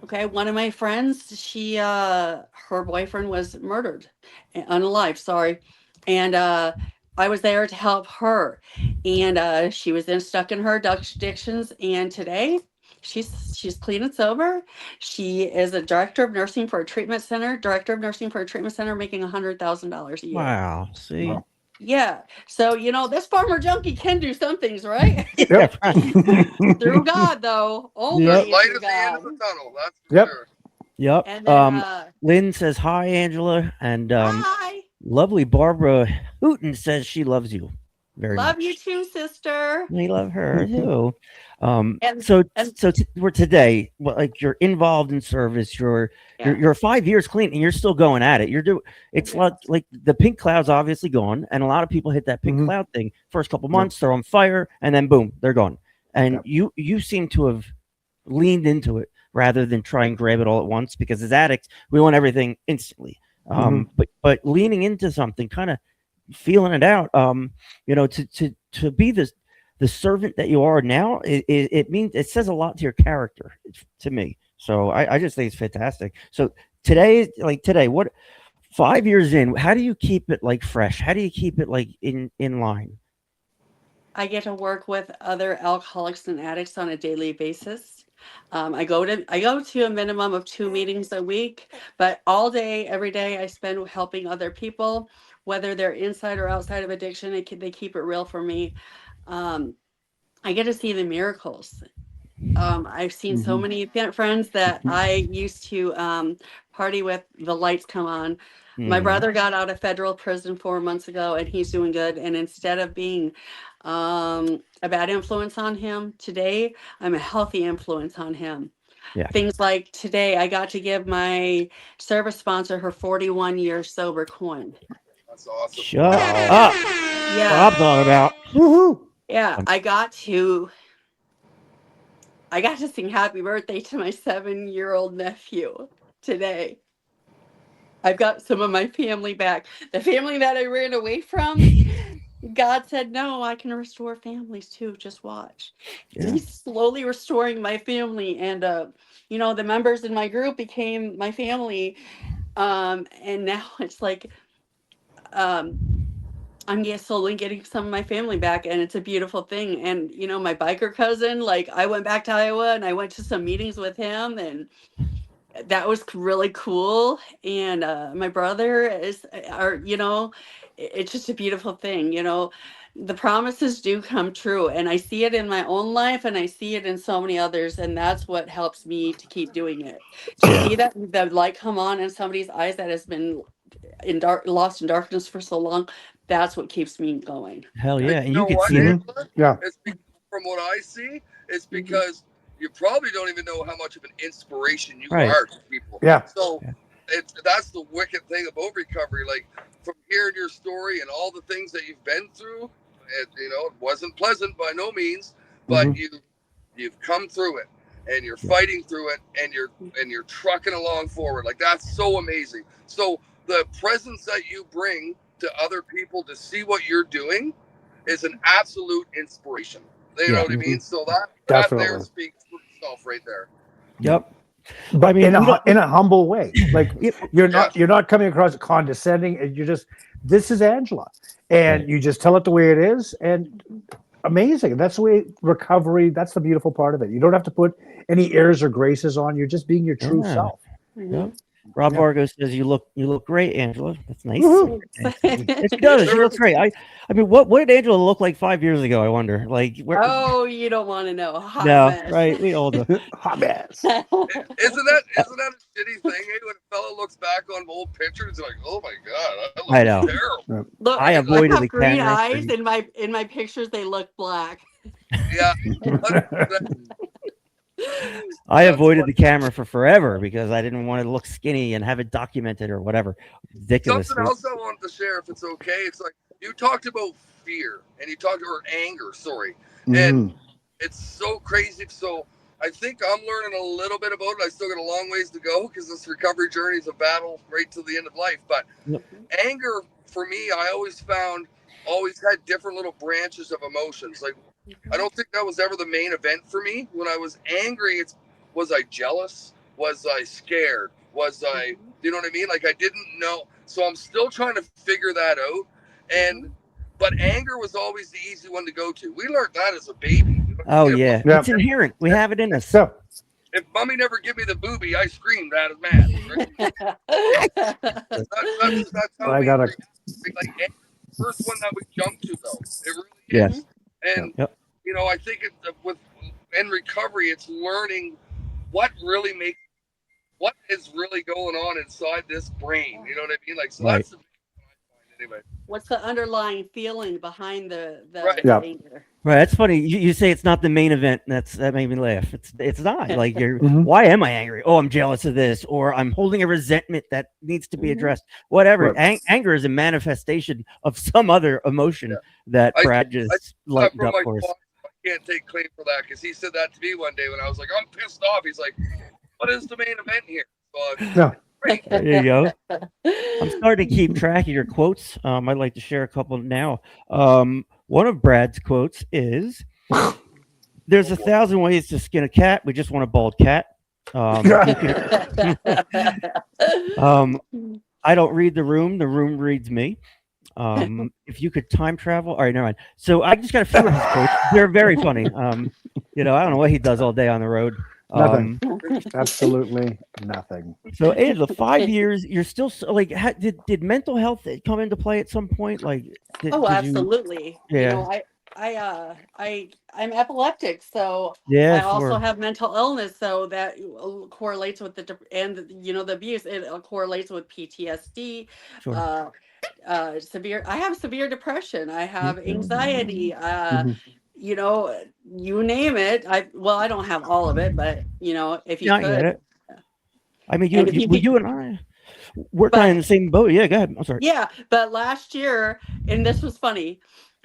Speaker 8: okay, one of my friends, her boyfriend was murdered, unalive, sorry. And I was there to help her. And she was then stuck in her addictions. And today she's clean and sober. She is a director of nursing for a treatment center, making $100,000 a year.
Speaker 3: Wow. See?
Speaker 2: Wow.
Speaker 8: Yeah. So, this farmer junkie can do some things, right?
Speaker 3: Yeah, right.
Speaker 8: Through God, though. Only
Speaker 2: Yep.
Speaker 6: There's light
Speaker 8: through
Speaker 6: at the end of
Speaker 8: God.
Speaker 6: the tunnel. That's for
Speaker 2: Yep.
Speaker 6: sure.
Speaker 3: Yep.
Speaker 8: And then,
Speaker 3: Lynn says hi, Angela, and
Speaker 8: hi.
Speaker 3: lovely Barbara Hooten says she loves you very
Speaker 8: Love
Speaker 3: much.
Speaker 8: you too, sister.
Speaker 3: We love her too.
Speaker 8: And-
Speaker 3: So
Speaker 8: and-
Speaker 3: we're today. Well, like you're involved in service. You're 5 years clean, and you're still going at it. It's
Speaker 8: Yeah.
Speaker 3: like the pink cloud's obviously gone, and a lot of people hit that pink cloud thing. First couple months, they're on fire, and then boom, they're gone. And you seem to have leaned into it rather than try and grab it all at once, because as addicts, we want everything instantly. But leaning into something, kind of feeling it out, to be the servant that you are now, it means, it says a lot to your character, to me. So I just think it's fantastic. So today, what 5 years in, how do you keep it like fresh? How do you keep it like in line?
Speaker 8: I get to work with other alcoholics and addicts on a daily basis. I go to a minimum of 2 meetings a week, but all day, every day, I spend helping other people, whether they're inside or outside of addiction. They keep it real for me. I get to see the miracles. I've seen so many friends that I used to party with. The lights come on. My brother got out of federal prison 4 months ago, and he's doing good. And instead of being a bad influence on him, today I'm a healthy influence on him.
Speaker 3: Yeah.
Speaker 8: Things like today, I got to give my service sponsor her 41-year sober coin.
Speaker 6: That's awesome.
Speaker 3: Shut up.
Speaker 8: Yeah.
Speaker 3: What I'm talking about.
Speaker 2: Woohoo!
Speaker 8: Yeah, I got to sing happy birthday to my 7-year-old nephew today. I've got some of my family back. The family that I ran away from, God said, no, I can restore families too. Just watch.
Speaker 3: Yeah.
Speaker 8: He's slowly restoring my family. And, the members in my group became my family. And now it's like, I'm slowly getting some of my family back, and it's a beautiful thing. And, my biker cousin, like, I went back to Iowa and I went to some meetings with him, and that was really cool. And my brother it's just a beautiful thing. The promises do come true, and I see it in my own life, and I see it in so many others, and that's what helps me to keep doing it. To see that the light come on in somebody's eyes that has been lost in darkness for so long, that's what keeps me going.
Speaker 3: Hell yeah. And you
Speaker 6: know
Speaker 3: can
Speaker 6: what,
Speaker 3: see it.
Speaker 6: Angela?
Speaker 2: Yeah.
Speaker 6: From what I see, it's because you probably don't even know how much of an inspiration you
Speaker 3: Right.
Speaker 6: are to people.
Speaker 2: Yeah.
Speaker 6: So that's the wicked thing about recovery. Like, from hearing your story and all the things that you've been through, it wasn't pleasant by no means, but you've come through it, and you're fighting through it, and you're trucking along forward. Like, that's so amazing. So the presence that you bring to other people to see what you're doing is an absolute inspiration. You know what I mean? So that there speaks for itself right there.
Speaker 3: Yep.
Speaker 2: But
Speaker 3: I mean,
Speaker 2: in a humble way. Like, you're not coming across condescending, and you're just, this is Angela, and you just tell it the way it is, and amazing. That's the way recovery. That's the beautiful part of it. You don't have to put any airs or graces on. You're just being your true self.
Speaker 3: Yep. Rob Vargo says you look great, Angela. That's nice. She does. She looks great. I mean, what did Angela look like 5 years ago? I wonder. Like,
Speaker 8: Oh, you don't want to know.
Speaker 3: Right? We all do.
Speaker 2: Hot mess.
Speaker 6: Isn't that a shitty thing? When it felt fella looks back on old pictures like, oh my god, I look
Speaker 3: I know.
Speaker 6: terrible.
Speaker 8: Look,
Speaker 3: I avoided
Speaker 8: have
Speaker 3: the
Speaker 8: green
Speaker 3: camera.
Speaker 8: eyes in my pictures. They look black.
Speaker 6: Yeah.
Speaker 3: I avoided the camera for forever because I didn't want to look skinny and have it documented or whatever. Ridiculous.
Speaker 6: Something else I wanted to share, if it's okay. It's like you talked about fear and you talked about anger. Sorry, and it's so crazy. So I think I'm learning a little bit about it. I still got a long ways to go because this recovery journey is a battle right till the end of life. But anger for me, I always had different little branches of emotions. Like I don't think that was ever the main event for me. When I was angry, was I jealous? Was I scared? Was I, you know what I mean? Like I didn't know. So I'm still trying to figure that out. But anger was always the easy one to go to. We learned that as a baby. You know,
Speaker 3: Oh yeah, it's inherent. We have it in us.
Speaker 2: So,
Speaker 6: if mommy never give me the booby, I screamed that as mad. Right? that's how
Speaker 2: I got
Speaker 6: like first one that we jump to though. It really is. And you know, I think in recovery, it's learning what is really going on inside this brain. You know what I mean? Like, so that's the anyway.
Speaker 8: What's the underlying feeling behind the anger?
Speaker 3: Right, that's funny. You say it's not the main event. That made me laugh. It's not like you're. Why am I angry? Oh, I'm jealous of this, or I'm holding a resentment that needs to be addressed. Whatever. Anger is a manifestation of some other emotion that Brad just lightened up for us.
Speaker 6: I can't take claim for that because he said that to me one day when I was like, I'm pissed off. He's like, what is the main event here? So,
Speaker 3: there you go. I'm starting to keep track of your quotes. I'd like to share a couple now. One of Brad's quotes is, "There's 1,000 ways to skin a cat. We just want a bald cat." I don't read the room reads me. If you could time travel, all right, never mind. So I just got a few of his quotes. They're very funny. You know, I don't know what he does all day on the road.
Speaker 2: Nothing. Absolutely nothing.
Speaker 3: So in the 5 years, you're still like, did mental health come into play at some point? Like,
Speaker 8: absolutely.
Speaker 3: Yeah.
Speaker 8: You know, I'm epileptic, so I also have mental illness, so that correlates with the abuse. It correlates with PTSD.
Speaker 3: Sure.
Speaker 8: I have severe depression. I have anxiety. You know, you name it. I don't have all of it, but you know, if you could.
Speaker 3: I mean, you and I work in the same boat. Yeah, go ahead. I'm sorry.
Speaker 8: Yeah, but last year, and this was funny.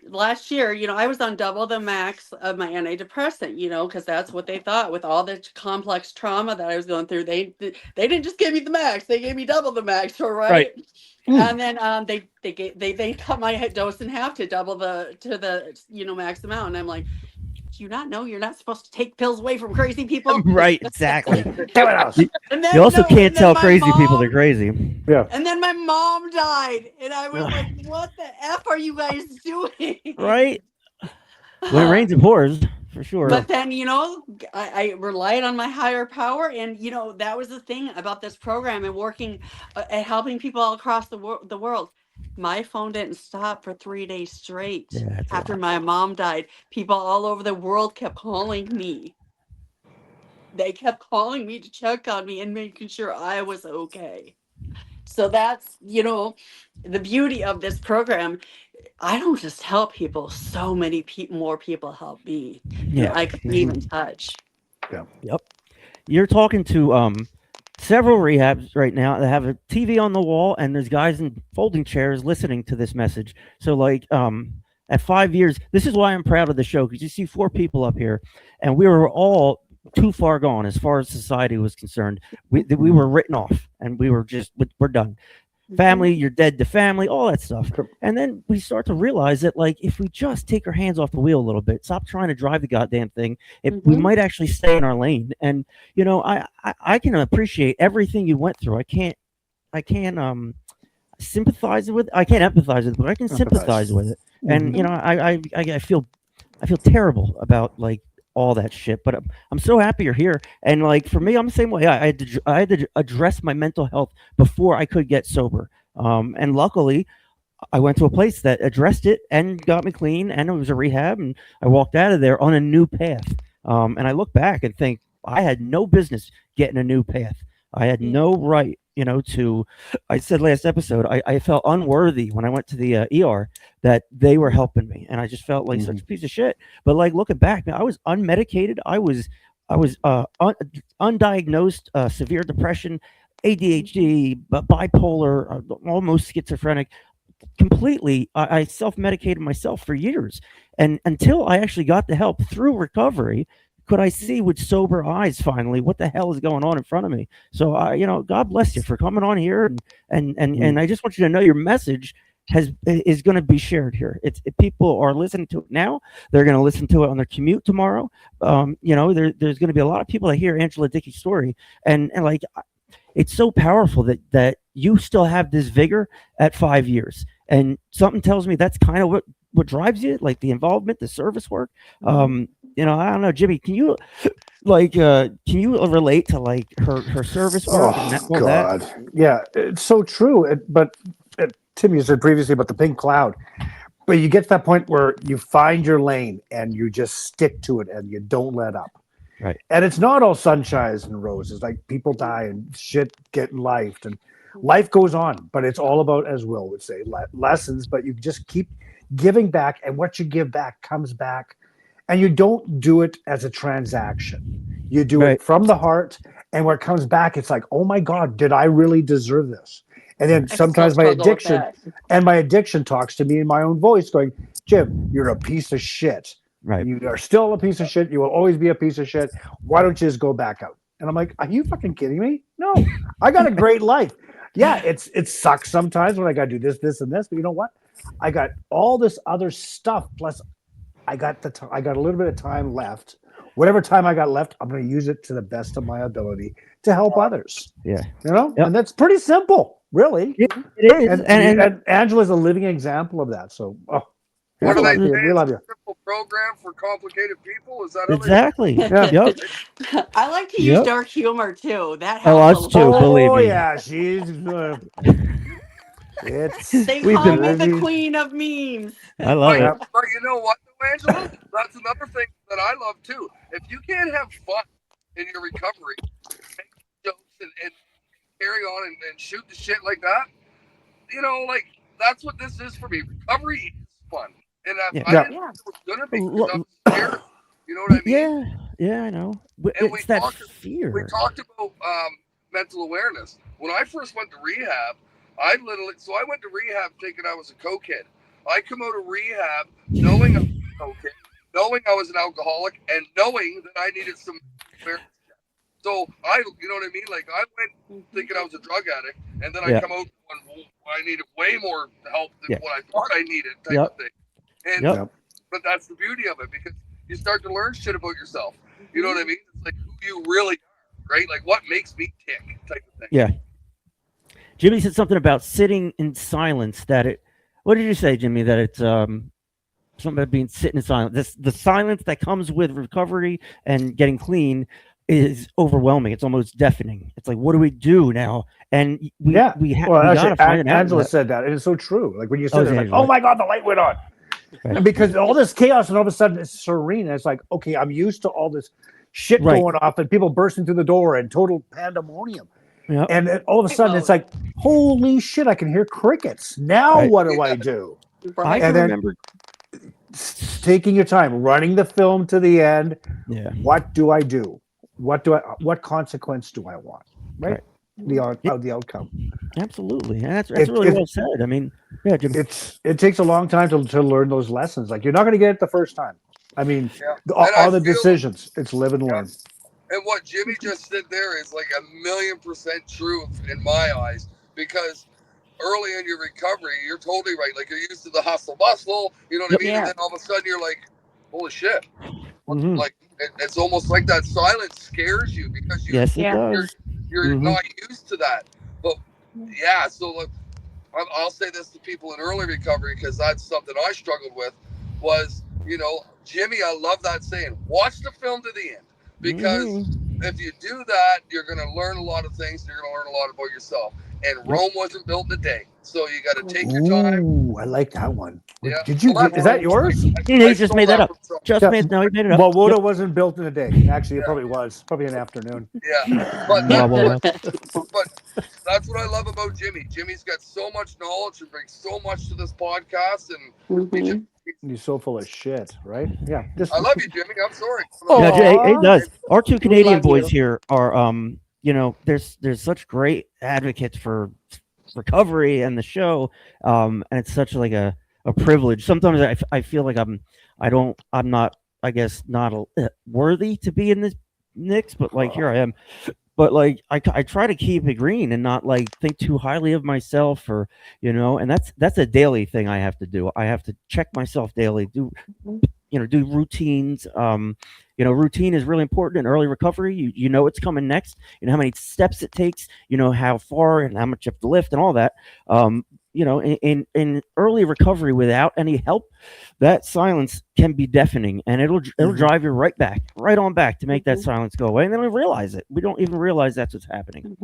Speaker 8: Last year, you know, I was on double the max of my antidepressant, you know, because that's what they thought with all the complex trauma that I was going through. They didn't just give me the max; they gave me double the max, right? And then they cut my dose in half to double the max amount, and I'm like, do you not know you're not supposed to take pills away from crazy people?
Speaker 3: Right, exactly.
Speaker 8: And then,
Speaker 3: you also can't tell crazy people they're crazy.
Speaker 2: Yeah.
Speaker 8: And then my mom died, and I was like, what the F are you guys doing?
Speaker 3: Right. When it rains, it pours, for sure.
Speaker 8: But then, you know, I relied on my higher power, and you know, that was the thing about this program and working and helping people all across the world. My phone didn't stop for 3 days straight after my mom died. People all over the world kept calling me. They kept calling me to check on me and making sure I was okay. So that's, you know, the beauty of this program. I don't just help people. So many more people help me.
Speaker 3: Yeah,
Speaker 8: I couldn't even touch.
Speaker 2: Yeah.
Speaker 3: Yep. You're talking to several rehabs right now that have a TV on the wall, and there's guys in folding chairs listening to this message. So like at 5 years, this is why I'm proud of the show, because you see 4 people up here, and we were all too far gone as far as society was concerned. We were written off, and we're done. Family, you're dead to family, all that stuff. And then we start to realize that, like, if we just take our hands off the wheel a little bit, stop trying to drive the goddamn thing, we might actually stay in our lane. And you know, I can appreciate everything you went through. I can't sympathize with. I can't empathize with it, but I can sympathize with it. And you know, I feel terrible about like all that shit, but I'm so happy you're here. And like for me, I'm the same way. I had to address my mental health before I could get sober. And luckily, I went to a place that addressed it and got me clean, and it was a rehab, and I walked out of there on a new path. And I look back and think I had no business getting a new path. I had no right, to. I said last episode, I felt unworthy when I went to the ER that they were helping me, and I just felt like such a piece of shit. But like looking back, man, I was unmedicated. I was undiagnosed severe depression, ADHD, bipolar, almost schizophrenic. Completely, I self-medicated myself for years, and until I actually got the help through recovery, could I see with sober eyes finally what the hell is going on in front of me. So God bless you for coming on here, and I just want you to know your message is going to be shared here. People are listening to it now. They're going to listen to it on their commute tomorrow. There's going to be a lot of people that hear Angela Dickey's story, and like it's so powerful that you still have this vigor at 5 years, and something tells me that's kind of what drives you, like the involvement, the service work. I don't know, Jimmy, can you relate to like her service work and all
Speaker 2: God.
Speaker 3: that?
Speaker 2: Yeah, it's so true. But Tim, you said previously about the pink cloud, but you get to that point where you find your lane and you just stick to it and you don't let up.
Speaker 3: Right.
Speaker 2: And it's not all sunshines and roses. Like people die and shit getting lifed, and life goes on. But it's all about, as Will would say, lessons. But you just keep giving back, and what you give back comes back. And you don't do it as a transaction. You do
Speaker 3: Right.
Speaker 2: it from the heart, and where it comes back, it's like, oh my God, did I really deserve this? And then
Speaker 8: I still
Speaker 2: sometimes my
Speaker 8: struggle with
Speaker 2: addiction talks to me in my own voice, going, Jim, you're a piece of shit.
Speaker 3: Right.
Speaker 2: You are still a piece of shit. You will always be a piece of shit. Why don't you just go back out? And I'm like, are you fucking kidding me? No, I got a great life. Yeah, it sucks sometimes when I got to do this, this, and this. But you know what? I got all this other stuff. Plus, I got I got a little bit of time left. Whatever time I got left, I'm going to use it to the best of my ability to help others.
Speaker 3: Yeah.
Speaker 2: Yep.
Speaker 3: And
Speaker 2: that's pretty simple, really.
Speaker 3: It is.
Speaker 2: And Angela's a living example of that. So,
Speaker 6: What do they say?
Speaker 2: we love you.
Speaker 6: Simple program for complicated people. Is that
Speaker 3: exactly?
Speaker 2: Yeah.
Speaker 3: Yep.
Speaker 8: I like to use dark humor too. That
Speaker 3: Oh,
Speaker 8: helps.
Speaker 3: us too. Believe me.
Speaker 2: Yeah, she's.
Speaker 8: They call me the queen of memes.
Speaker 3: I love it.
Speaker 6: But you know what, Angela? That's another thing that I love too. If you can't have fun in your recovery, make jokes and carry on and shoot the shit like that, like that's what this is for me. Recovery is fun. And I didn't think it was going to be because I'm scared. You know what I mean?
Speaker 3: Yeah, I know.
Speaker 6: And
Speaker 3: it's that fear.
Speaker 6: We talked about mental awareness. When I first went to rehab, I went to rehab thinking I was a cokehead. I come out of rehab knowing I was a cokehead, knowing I was an alcoholic, and knowing that I needed some awareness. So you know what I mean? Like I went thinking I was a drug addict, and then I come out and I needed way more help than what I thought I needed, type of thing. And but that's the beauty of it, because you start to learn shit about yourself. You know what I mean? It's like who you really are, right? Like what makes me tick, type of thing.
Speaker 3: Yeah. Jimmy said something about sitting in silence. What did you say, Jimmy? That it's something about being sitting in silence. The silence that comes with recovery and getting clean is overwhelming. It's almost deafening. It's like, what do we do now? And we gotta find an outlet.
Speaker 2: Angela said that, and it's so true. Like when you said it, like, oh my God, the light went on. Right. And because all this chaos, and all of a sudden it's serene. And it's like, okay, I'm used to all this shit going off and people bursting through the door and total pandemonium. Yep. And then all of a sudden it's like, holy shit, I can hear crickets. Now what do I do?
Speaker 3: I can remember
Speaker 2: taking your time, running the film to the end.
Speaker 3: Yeah.
Speaker 2: What do I do? What consequence do I want? Right. The outcome.
Speaker 3: Absolutely. And that's really well said. I mean, Jim.
Speaker 2: It takes a long time to learn those lessons. Like you're not going to get it the first time. I mean, all the decisions, it's live and learn.
Speaker 6: And what Jimmy just said there is like 1,000,000% truth in my eyes, because early in your recovery, you're totally right. Like you're used to the hustle bustle, you know what I mean? And then all of a sudden you're like, holy shit. Like it's almost like that silence scares you, because you're not used to that. But so like, I'll say this to people in early recovery, because that's something I struggled with, was, Jimmy, I love that saying, watch the film to the end. Because if you do that, you're going to learn a lot of things. You're going to learn a lot about yourself. and Rome wasn't built in a day. So you got to take your time.
Speaker 2: Ooh, I like that one.
Speaker 6: Yeah.
Speaker 2: Did you?
Speaker 6: Well,
Speaker 2: Is that yours?
Speaker 3: He just
Speaker 6: stole
Speaker 3: made that up.
Speaker 6: from someone.
Speaker 3: He made it up.
Speaker 2: Well, Woda wasn't built in a day. Actually, it probably was. Probably an afternoon.
Speaker 6: Yeah, but that's what I love about Jimmy. Jimmy's got so much knowledge and brings so much to this podcast, and
Speaker 2: He's so full of shit, right? Yeah. Just,
Speaker 6: I love you, Jimmy. I'm sorry.
Speaker 3: No, it does. Our two Canadian
Speaker 8: love
Speaker 3: boys
Speaker 8: you.
Speaker 3: here are, there's such great advocates for recovery and the show, and it's such like a privilege. Sometimes I feel like I'm not, I guess, not worthy to be in this mix, but like here I am. But like I try to keep it green and not like think too highly of myself, or and that's a daily thing I have to do. I have to check myself daily, do routines. Routine is really important in early recovery. You know what's coming next. You know how many steps it takes. You know how far and how much you have to lift and all that. In early recovery without any help, that silence can be deafening, and it'll drive you right on back to make that silence go away, and then we realize it. We don't even realize that's what's happening.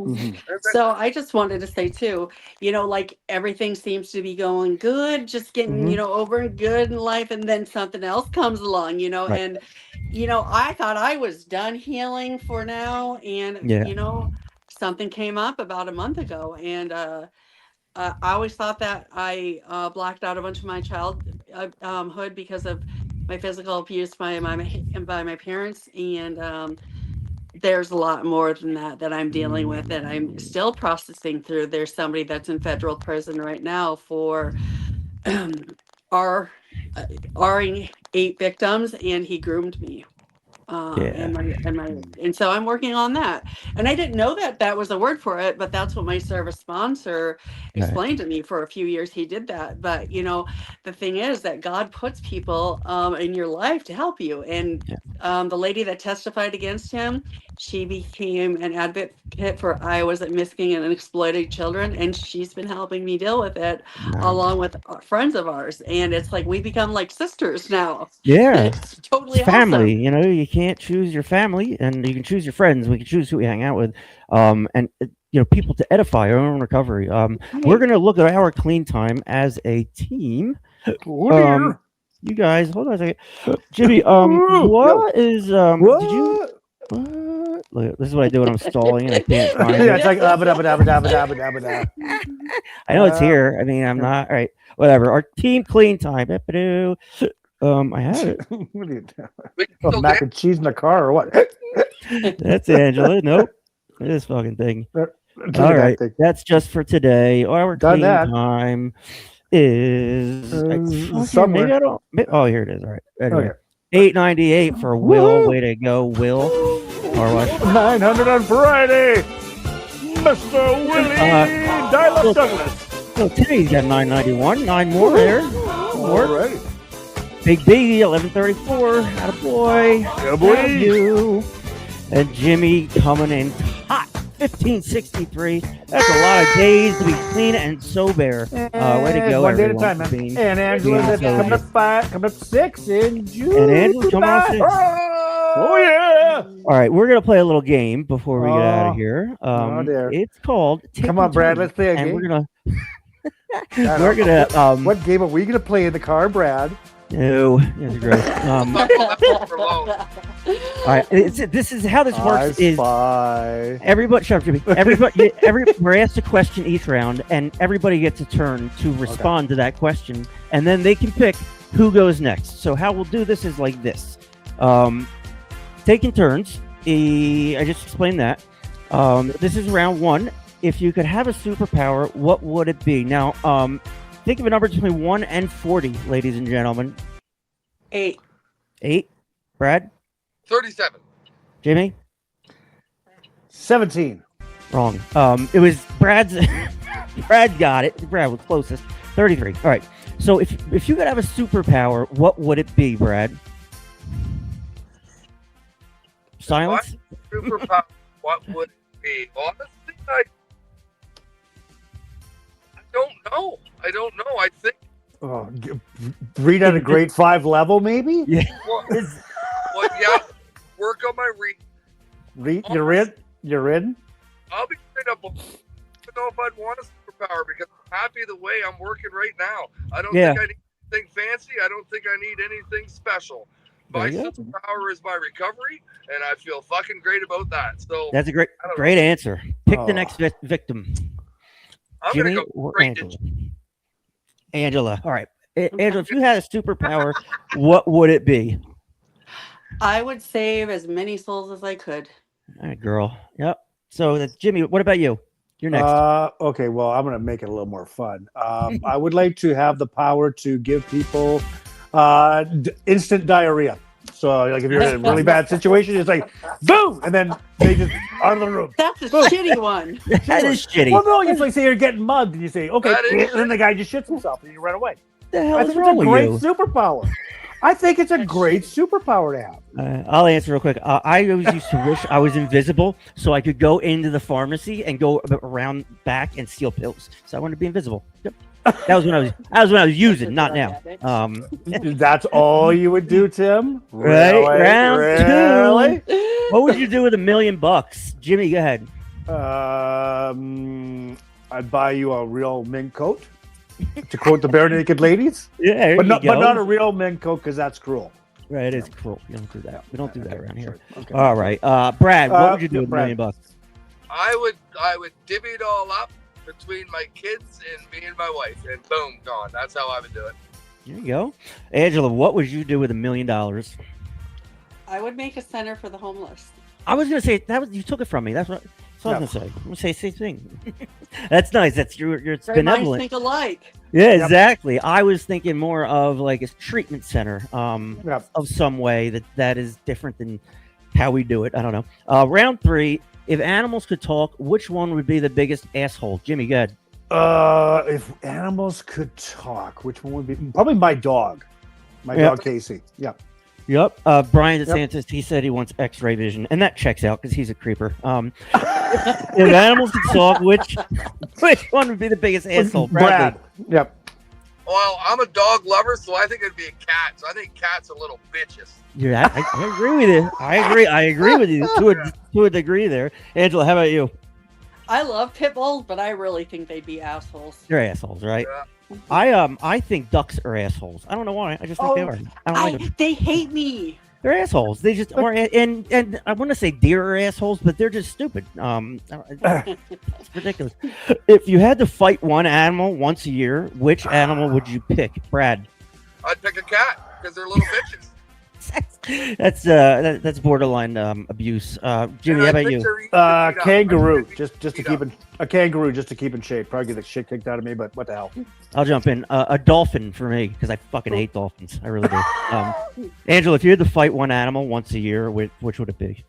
Speaker 8: So I just wanted to say too, like everything seems to be going good, just getting, over and good in life, and then something else comes along,
Speaker 3: Right.
Speaker 8: and I thought I was done healing for now, and something came up about a month ago, and I always thought that I blacked out a bunch of my childhood because of my physical abuse by my parents, and there's a lot more than that I'm dealing with, that I'm still processing through. There's somebody that's in federal prison right now for our 8 victims, and he groomed me. And so I'm working on that, and I didn't know that was a word for it, but that's what my service sponsor explained to me. For a few years he did that, but the thing is that God puts people in your life to help you, and the lady that testified against him, she became an advocate for Iowa's at missing and exploited children, and she's been helping me deal with it along with friends of ours, and it's like we become like sisters now. It's totally
Speaker 3: family.
Speaker 8: awesome.
Speaker 3: You can't choose your family, and you can choose your friends. We can choose who we hang out with, and people to edify our own recovery. We're gonna look at our clean time as a team. You guys, hold on a second. Jimmy, what is
Speaker 2: what?
Speaker 3: Did you? Look, this is what I do when I'm stalling and I can't find it.
Speaker 2: It's like I
Speaker 3: know it's here. I mean, I'm not all right. Whatever. Our team clean time. I have it.
Speaker 2: Mac and cheese in the car or what?
Speaker 3: That's Angela. Nope. This fucking thing. All right. That's just for today. Our clean time is
Speaker 2: somewhere.
Speaker 3: Maybe I don't. Oh, here it is. All right. Anyway, $8.98 for Will. Way to go, Will.
Speaker 2: $900 on Friday, Mr. Willie Dial-Up Douglas.
Speaker 3: So today's got $9.91. 9 more there.
Speaker 2: Alrighty.
Speaker 3: Big B, 11.34. Attaboy.
Speaker 2: Yeah, boy.
Speaker 3: You. And Jimmy coming in hot, 15.63. That's a lot of days to be clean and sober. Way to go,
Speaker 2: one day at a
Speaker 3: everyone.
Speaker 2: time, man. And Angela's coming up 6 in June.
Speaker 3: And Angela's coming up 6.
Speaker 2: Oh, yeah.
Speaker 3: All right, we're going to play a little game before we get out of here.
Speaker 2: Dear.
Speaker 3: It's called
Speaker 2: Come on, Brad, let's play a game.
Speaker 3: And we're going to...
Speaker 2: what game are we going to play in the car, Brad?
Speaker 3: No, it's great. All right, this is how this works. Everybody, shut up, Jimmy. We're asked a question each round, and everybody gets a turn to respond to that question, and then they can pick who goes next. So how we'll do this is like this: taking turns. I just explained that. This is round 1. If you could have a superpower, what would it be? Now, think of a number between 1 and 40, ladies and gentlemen.
Speaker 8: 8.
Speaker 3: 8. Brad?
Speaker 6: 37.
Speaker 3: Jimmy?
Speaker 2: 17.
Speaker 3: Wrong. It was Brad's. Brad got it. Brad was closest. 33. All right. So if you could have a superpower, what would it be, Brad? Silence?
Speaker 6: Superpower, what would it be? Honestly, I don't know. I think.
Speaker 2: Read at a grade 5 level, maybe?
Speaker 3: Yeah.
Speaker 6: Yeah. Work on my read.
Speaker 2: You're in?
Speaker 6: I'll be straight up. know if I'd want a superpower because I'm happy the way I'm working right now. I don't
Speaker 3: Yeah.
Speaker 6: think I need anything fancy. I don't think I need anything special. My
Speaker 3: Very good.
Speaker 6: superpower is my recovery, and I feel fucking great about that. So
Speaker 3: That's a great
Speaker 6: I don't
Speaker 3: great
Speaker 6: know.
Speaker 3: answer. Pick the next victim.
Speaker 6: I'm
Speaker 3: Jimmy
Speaker 6: gonna go
Speaker 3: or
Speaker 6: straight
Speaker 3: Angela?
Speaker 6: to
Speaker 3: Angela. All right. Angela, if you had a superpower, what would it be?
Speaker 8: I would save as many souls as I could.
Speaker 3: All right, girl. Yep. So that's Jimmy. What about you? You're next.
Speaker 2: Okay, well, I'm going to make it a little more fun. I would like to have the power to give people instant diarrhea. So, like, if you're in a really bad situation, it's like, boom, and then they just out of the room.
Speaker 8: That's a
Speaker 2: Boom.
Speaker 8: shitty one.
Speaker 3: That is shitty.
Speaker 2: Well, no, it's like say you're getting mugged, and you say, okay,
Speaker 6: That is
Speaker 2: and then the guy just shits himself, and you run away.
Speaker 3: What the hell
Speaker 2: I
Speaker 3: is
Speaker 2: think it's
Speaker 3: wrong
Speaker 2: a
Speaker 3: with
Speaker 2: great
Speaker 3: you?
Speaker 2: superpower. I think it's a great superpower to have.
Speaker 3: I'll answer real quick. I always used to wish I was invisible so I could go into the pharmacy and go around back and steal pills. So I wanted to be invisible. Yep. That was when I was using, not now.
Speaker 2: That's all you would do, Tim?
Speaker 3: Right,
Speaker 2: Really?
Speaker 3: round
Speaker 2: Really?
Speaker 3: two. What would you do with $1 million? Jimmy, go ahead.
Speaker 2: I'd buy you a real mink coat, to quote the Bare Naked Ladies.
Speaker 3: Yeah, there
Speaker 2: but
Speaker 3: you
Speaker 2: not,
Speaker 3: go.
Speaker 2: but not a real mink coat because that's cruel.
Speaker 3: Right, it is cruel. You don't do that. We don't do that around here.
Speaker 2: Okay.
Speaker 3: All right, Brad, what would you do with $1 million?
Speaker 6: I would divvy it all up between my kids and me and my wife, and boom, gone. That's how I would do it.
Speaker 3: There you go. Angela, what would you do with $1 million?
Speaker 8: I would make a center for the homeless.
Speaker 3: I was gonna say that was you took it from me. That's what I was gonna say. I'm gonna say the same thing. That's nice. That's you're
Speaker 8: Minds
Speaker 3: benevolent.
Speaker 8: think alike.
Speaker 3: Yeah, exactly. I was thinking more of like a treatment center,
Speaker 2: Yep.
Speaker 3: of some way that is different than how we do it. I don't know. Round 3. If animals could talk, which one would be the biggest asshole? Jimmy, go ahead.
Speaker 2: If animals could talk, which one would be? Probably my dog. My dog, Casey. Yeah.
Speaker 3: Yep. Brian DeSantis, he said he wants X-ray vision, and that checks out because he's a creeper. If animals could talk, which one would be the biggest asshole?
Speaker 2: Brad. Yep.
Speaker 6: Well, I'm a dog lover, so I think it'd be a cat. So I think cats are little bitches.
Speaker 3: Yeah, I agree with you. I agree with you to a degree there. Angela, how about you?
Speaker 8: I love pit bulls, but I really think they'd be assholes.
Speaker 3: They're assholes, right?
Speaker 6: Yeah.
Speaker 3: I think ducks are assholes. I don't know why. I just think they are. I don't like them.
Speaker 8: They hate me.
Speaker 3: They're assholes. They just are, and I want to say deer are assholes, but they're just stupid. It's ridiculous. If you had to fight one animal once a year, which animal would you pick, Brad?
Speaker 6: I'd pick a cat because they're little bitches.
Speaker 3: That's borderline abuse. Jimmy, how about you?
Speaker 2: Kangaroo, just to keep in shape. Probably get the shit kicked out of me, but what the hell?
Speaker 3: I'll jump in. A dolphin for me because I fucking hate dolphins. I really do. Angela, if you had to fight one animal once a year, which would it be?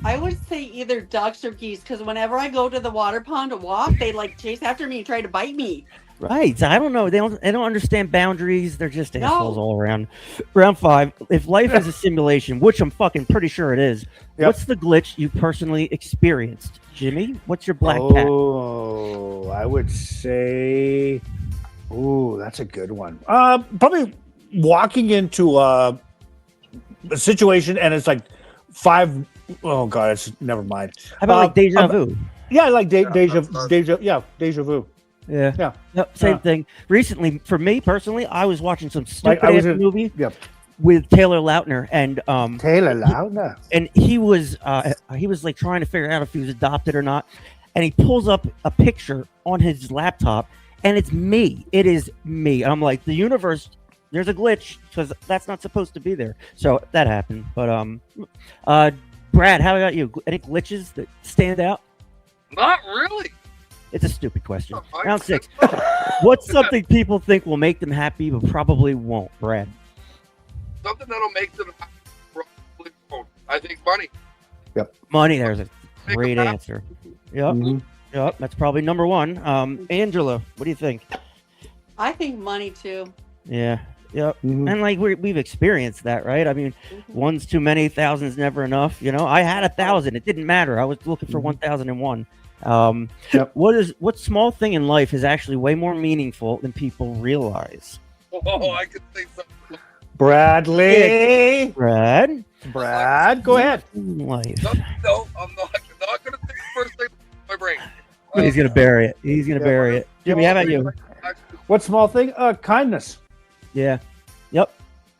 Speaker 8: I would say either ducks or geese because whenever I go to the water pond to walk, they like chase after me and try to bite me.
Speaker 3: Right. I don't know. They don't understand boundaries. They're just assholes all around. Round 5. If life is a simulation, which I'm fucking pretty sure it is, what's the glitch you personally experienced? Jimmy, what's your black cat?
Speaker 2: Oh, I would say, that's a good one. Probably walking into a situation and it's like 5. Oh God, it's never mind.
Speaker 3: How about like deja vu?
Speaker 2: Yeah, I like deja vu.
Speaker 3: Yeah. Yep, same thing. Recently, for me personally, I was watching some stupid movie with Taylor Lautner, and and he was like trying to figure out if he was adopted or not, and he pulls up a picture on his laptop, and it's me. It is me. And I'm like, the universe. There's a glitch because that's not supposed to be there. So that happened. But Brad, how about you? Any glitches that stand out?
Speaker 6: Not really.
Speaker 3: It's a stupid question. Round 6. What's something people think will make them happy but probably won't, Brad?
Speaker 6: Something that'll make them happy probably won't. I think money.
Speaker 2: Yep.
Speaker 3: Money, there's a great answer. Yep. Mm-hmm. Yep, that's probably number 1. Angela, what do you think?
Speaker 8: I think money too.
Speaker 3: Yeah. Yep. Mm-hmm. And like we've experienced that, right? I mean, one's too many, thousand's never enough. You know, I had 1,000. It didn't matter. I was looking for 1,001. What small thing in life is actually way more meaningful than people realize?
Speaker 6: Oh, I could say something.
Speaker 2: Bradley.
Speaker 3: Brad,
Speaker 2: go ahead.
Speaker 3: Life.
Speaker 6: No, I'm not going to think the first thing in my brain.
Speaker 3: He's gonna bury it. He's gonna bury it. Jimmy, how about you?
Speaker 2: What small thing? Kindness.
Speaker 3: Yeah. Yep.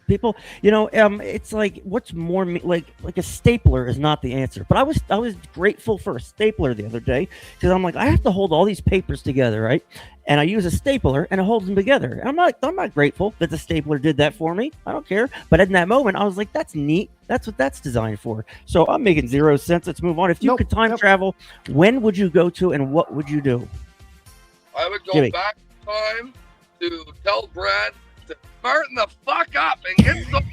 Speaker 3: People, it's like what's more like a stapler is not the answer. But I was grateful for a stapler the other day because I'm like I have to hold all these papers together, right? And I use a stapler and it holds them together. And I'm not grateful that the stapler did that for me. I don't care. But in that moment, I was like, that's neat. That's what that's designed for. So I'm making 0 cents. Let's move on. If you could time travel, when would you go to and what would you do?
Speaker 6: I would go
Speaker 3: Jimmy.
Speaker 6: back in time to tell Brad to smarten the fuck up and get some.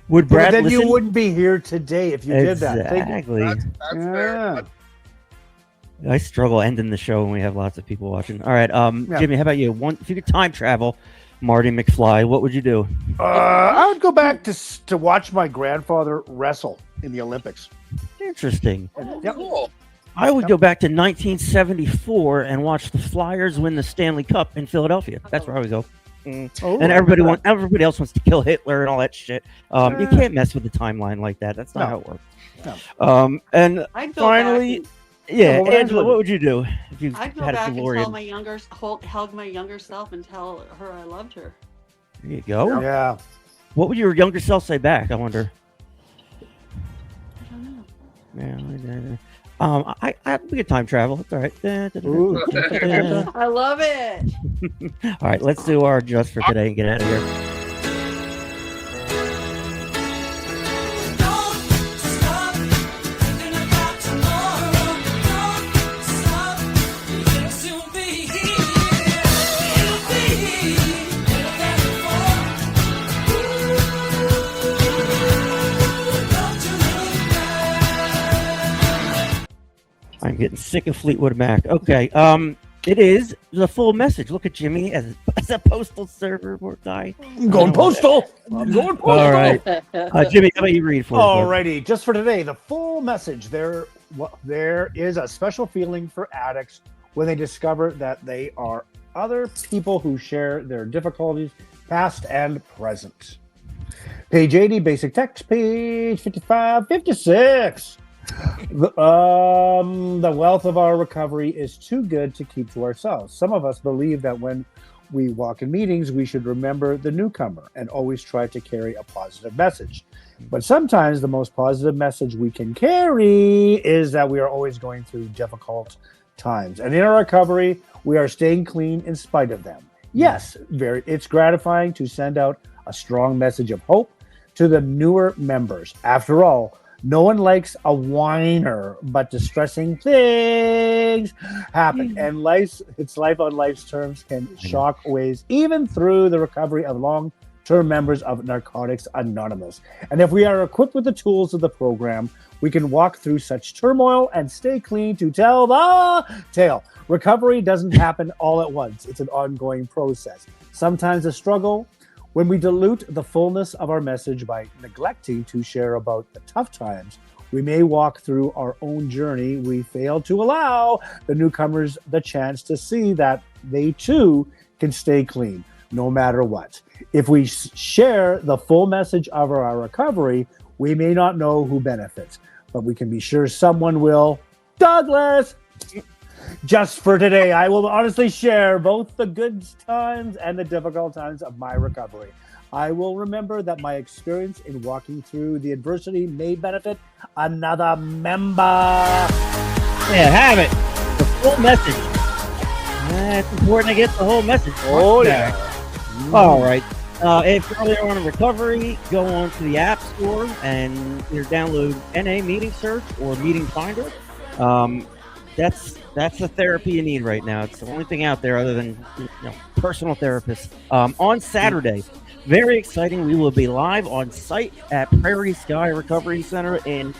Speaker 3: Would Brad
Speaker 2: then
Speaker 3: listen?
Speaker 2: you wouldn't be here today if you did that.
Speaker 3: Exactly.
Speaker 6: That's fair.
Speaker 3: I struggle ending the show when we have lots of people watching. All right, Jimmy, how about you? If you could time travel, Marty McFly, what would you do?
Speaker 2: I would go back to watch my grandfather wrestle in the Olympics.
Speaker 3: Interesting.
Speaker 2: Yep.
Speaker 6: Cool.
Speaker 3: I would go back to 1974 and watch the Flyers win the Stanley Cup in Philadelphia. That's where I would go. And everybody else wants to kill Hitler and all that shit. You can't mess with the timeline like that. That's not how it works.
Speaker 2: No.
Speaker 3: And
Speaker 8: I'd go
Speaker 3: finally,
Speaker 8: back
Speaker 3: Angela, what would you do if you
Speaker 8: I'd go
Speaker 3: had a
Speaker 8: back and
Speaker 3: DeLorean?
Speaker 8: hug my younger self and tell her I loved her.
Speaker 3: There you go.
Speaker 2: Yeah.
Speaker 3: What would your younger self say back? I wonder.
Speaker 8: I don't know.
Speaker 3: Yeah. We could time travel. It's all right.
Speaker 8: I love it.
Speaker 3: All right, let's do our just for today and get out of here. I'm getting sick of Fleetwood Mac. Okay, it is the full message. Look at Jimmy as a postal server guy.
Speaker 2: I'm going postal. I'm going postal.
Speaker 3: All right, Jimmy, how about you read for us?
Speaker 2: Alrighty, just for today, the full message. There is a special feeling for addicts when they discover that they are other people who share their difficulties, past and present. Page 80, basic text, page 55, 56. The wealth of our recovery is too good to keep to ourselves. Some of us believe that when we walk in meetings, we should remember the newcomer and always try to carry a positive message. But sometimes the most positive message we can carry is that we are always going through difficult times. And in our recovery, we are staying clean in spite of them. Yes, it's gratifying to send out a strong message of hope to the newer members. After all, no one likes a whiner, but distressing things happen. And life on life's terms can shock ways, even through the recovery of long-term members of Narcotics Anonymous. And if we are equipped with the tools of the program, we can walk through such turmoil and stay clean to tell the tale. Recovery doesn't happen all at once. It's an ongoing process. Sometimes a struggle. When we dilute the fullness of our message by neglecting to share about the tough times, we may walk through our own journey. We fail to allow the newcomers the chance to see that they too can stay clean, no matter what. If we share the full message of our recovery, we may not know who benefits, but we can be sure someone will. Douglas! Just for today, I will honestly share both the good times and the difficult times of my recovery. I will remember that my experience in walking through the adversity may benefit another member.
Speaker 3: Yeah, have it. The full message. It's important to get the whole message.
Speaker 2: Oh, yeah.
Speaker 3: All right. If you're earlier on in recovery, go on to the App Store and either download NA Meeting Search or Meeting Finder. That's the therapy you need right now. It's the only thing out there other than personal therapists. On Saturday, very exciting, we will be live on site at Prairie Sky Recovery Center in,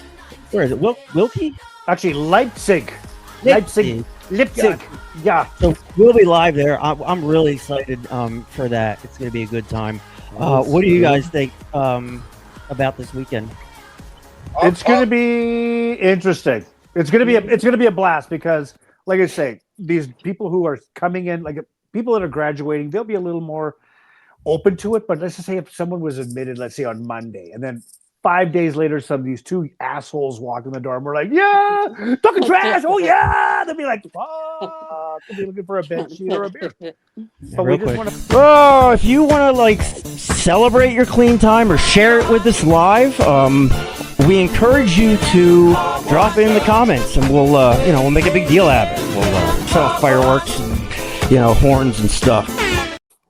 Speaker 3: where is it, Wilkie?
Speaker 2: Actually, Leipzig. Leipzig. Yeah.
Speaker 3: So we'll be live there. I'm really excited for that. It's going to be a good time. What do you guys think about this weekend?
Speaker 2: It's going to be interesting. It's going to be a blast because, like I say, these people who are coming in, like people that are graduating, they'll be a little more open to it. But let's just say if someone was admitted, let's say on Monday, and then 5 days later, these two assholes walk in the door and we're like, yeah, talking trash. Oh, yeah. They'll be like, fuck. They'll be looking for a bed sheet or a beer. But we just want to.
Speaker 3: Oh, if you want to like celebrate your clean time or share it with us live, we encourage you to drop it in the comments, and we'll make a big deal out of it. We'll set off fireworks and horns and stuff.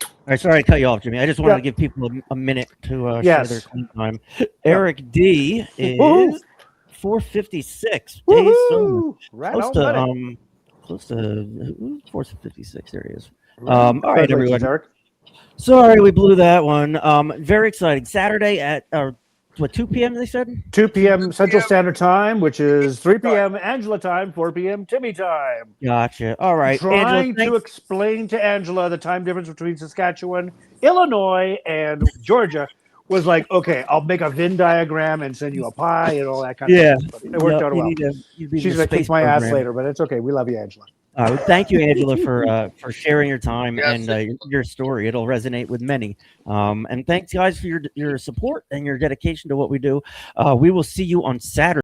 Speaker 3: All right, sorry to cut you off, Jimmy. I just wanted to give people a minute to share their clean time. Eric D is 456 days sober.
Speaker 2: Right
Speaker 3: close
Speaker 2: on,
Speaker 3: close to 456. There he is. All right, everyone.
Speaker 2: Eric.
Speaker 3: Sorry, we blew that one. Very exciting. Saturday at 2 p.m. They said
Speaker 2: 2 p.m. Central Standard Time, which is 3 p.m. Angela time, 4 p.m. Timmy time.
Speaker 3: Gotcha. All right.
Speaker 2: Trying to explain to Angela the time difference between Saskatchewan, Illinois, and Georgia was like, okay, I'll make a Venn diagram and send you a pie and all that kind of stuff. But it worked out well. She's going to kick my ass later, but it's okay. We love you, Angela.
Speaker 3: Thank you, Angela, for sharing your time and your story. It'll resonate with many. And thanks, guys, for your support and your dedication to what we do. We will see you on Saturday.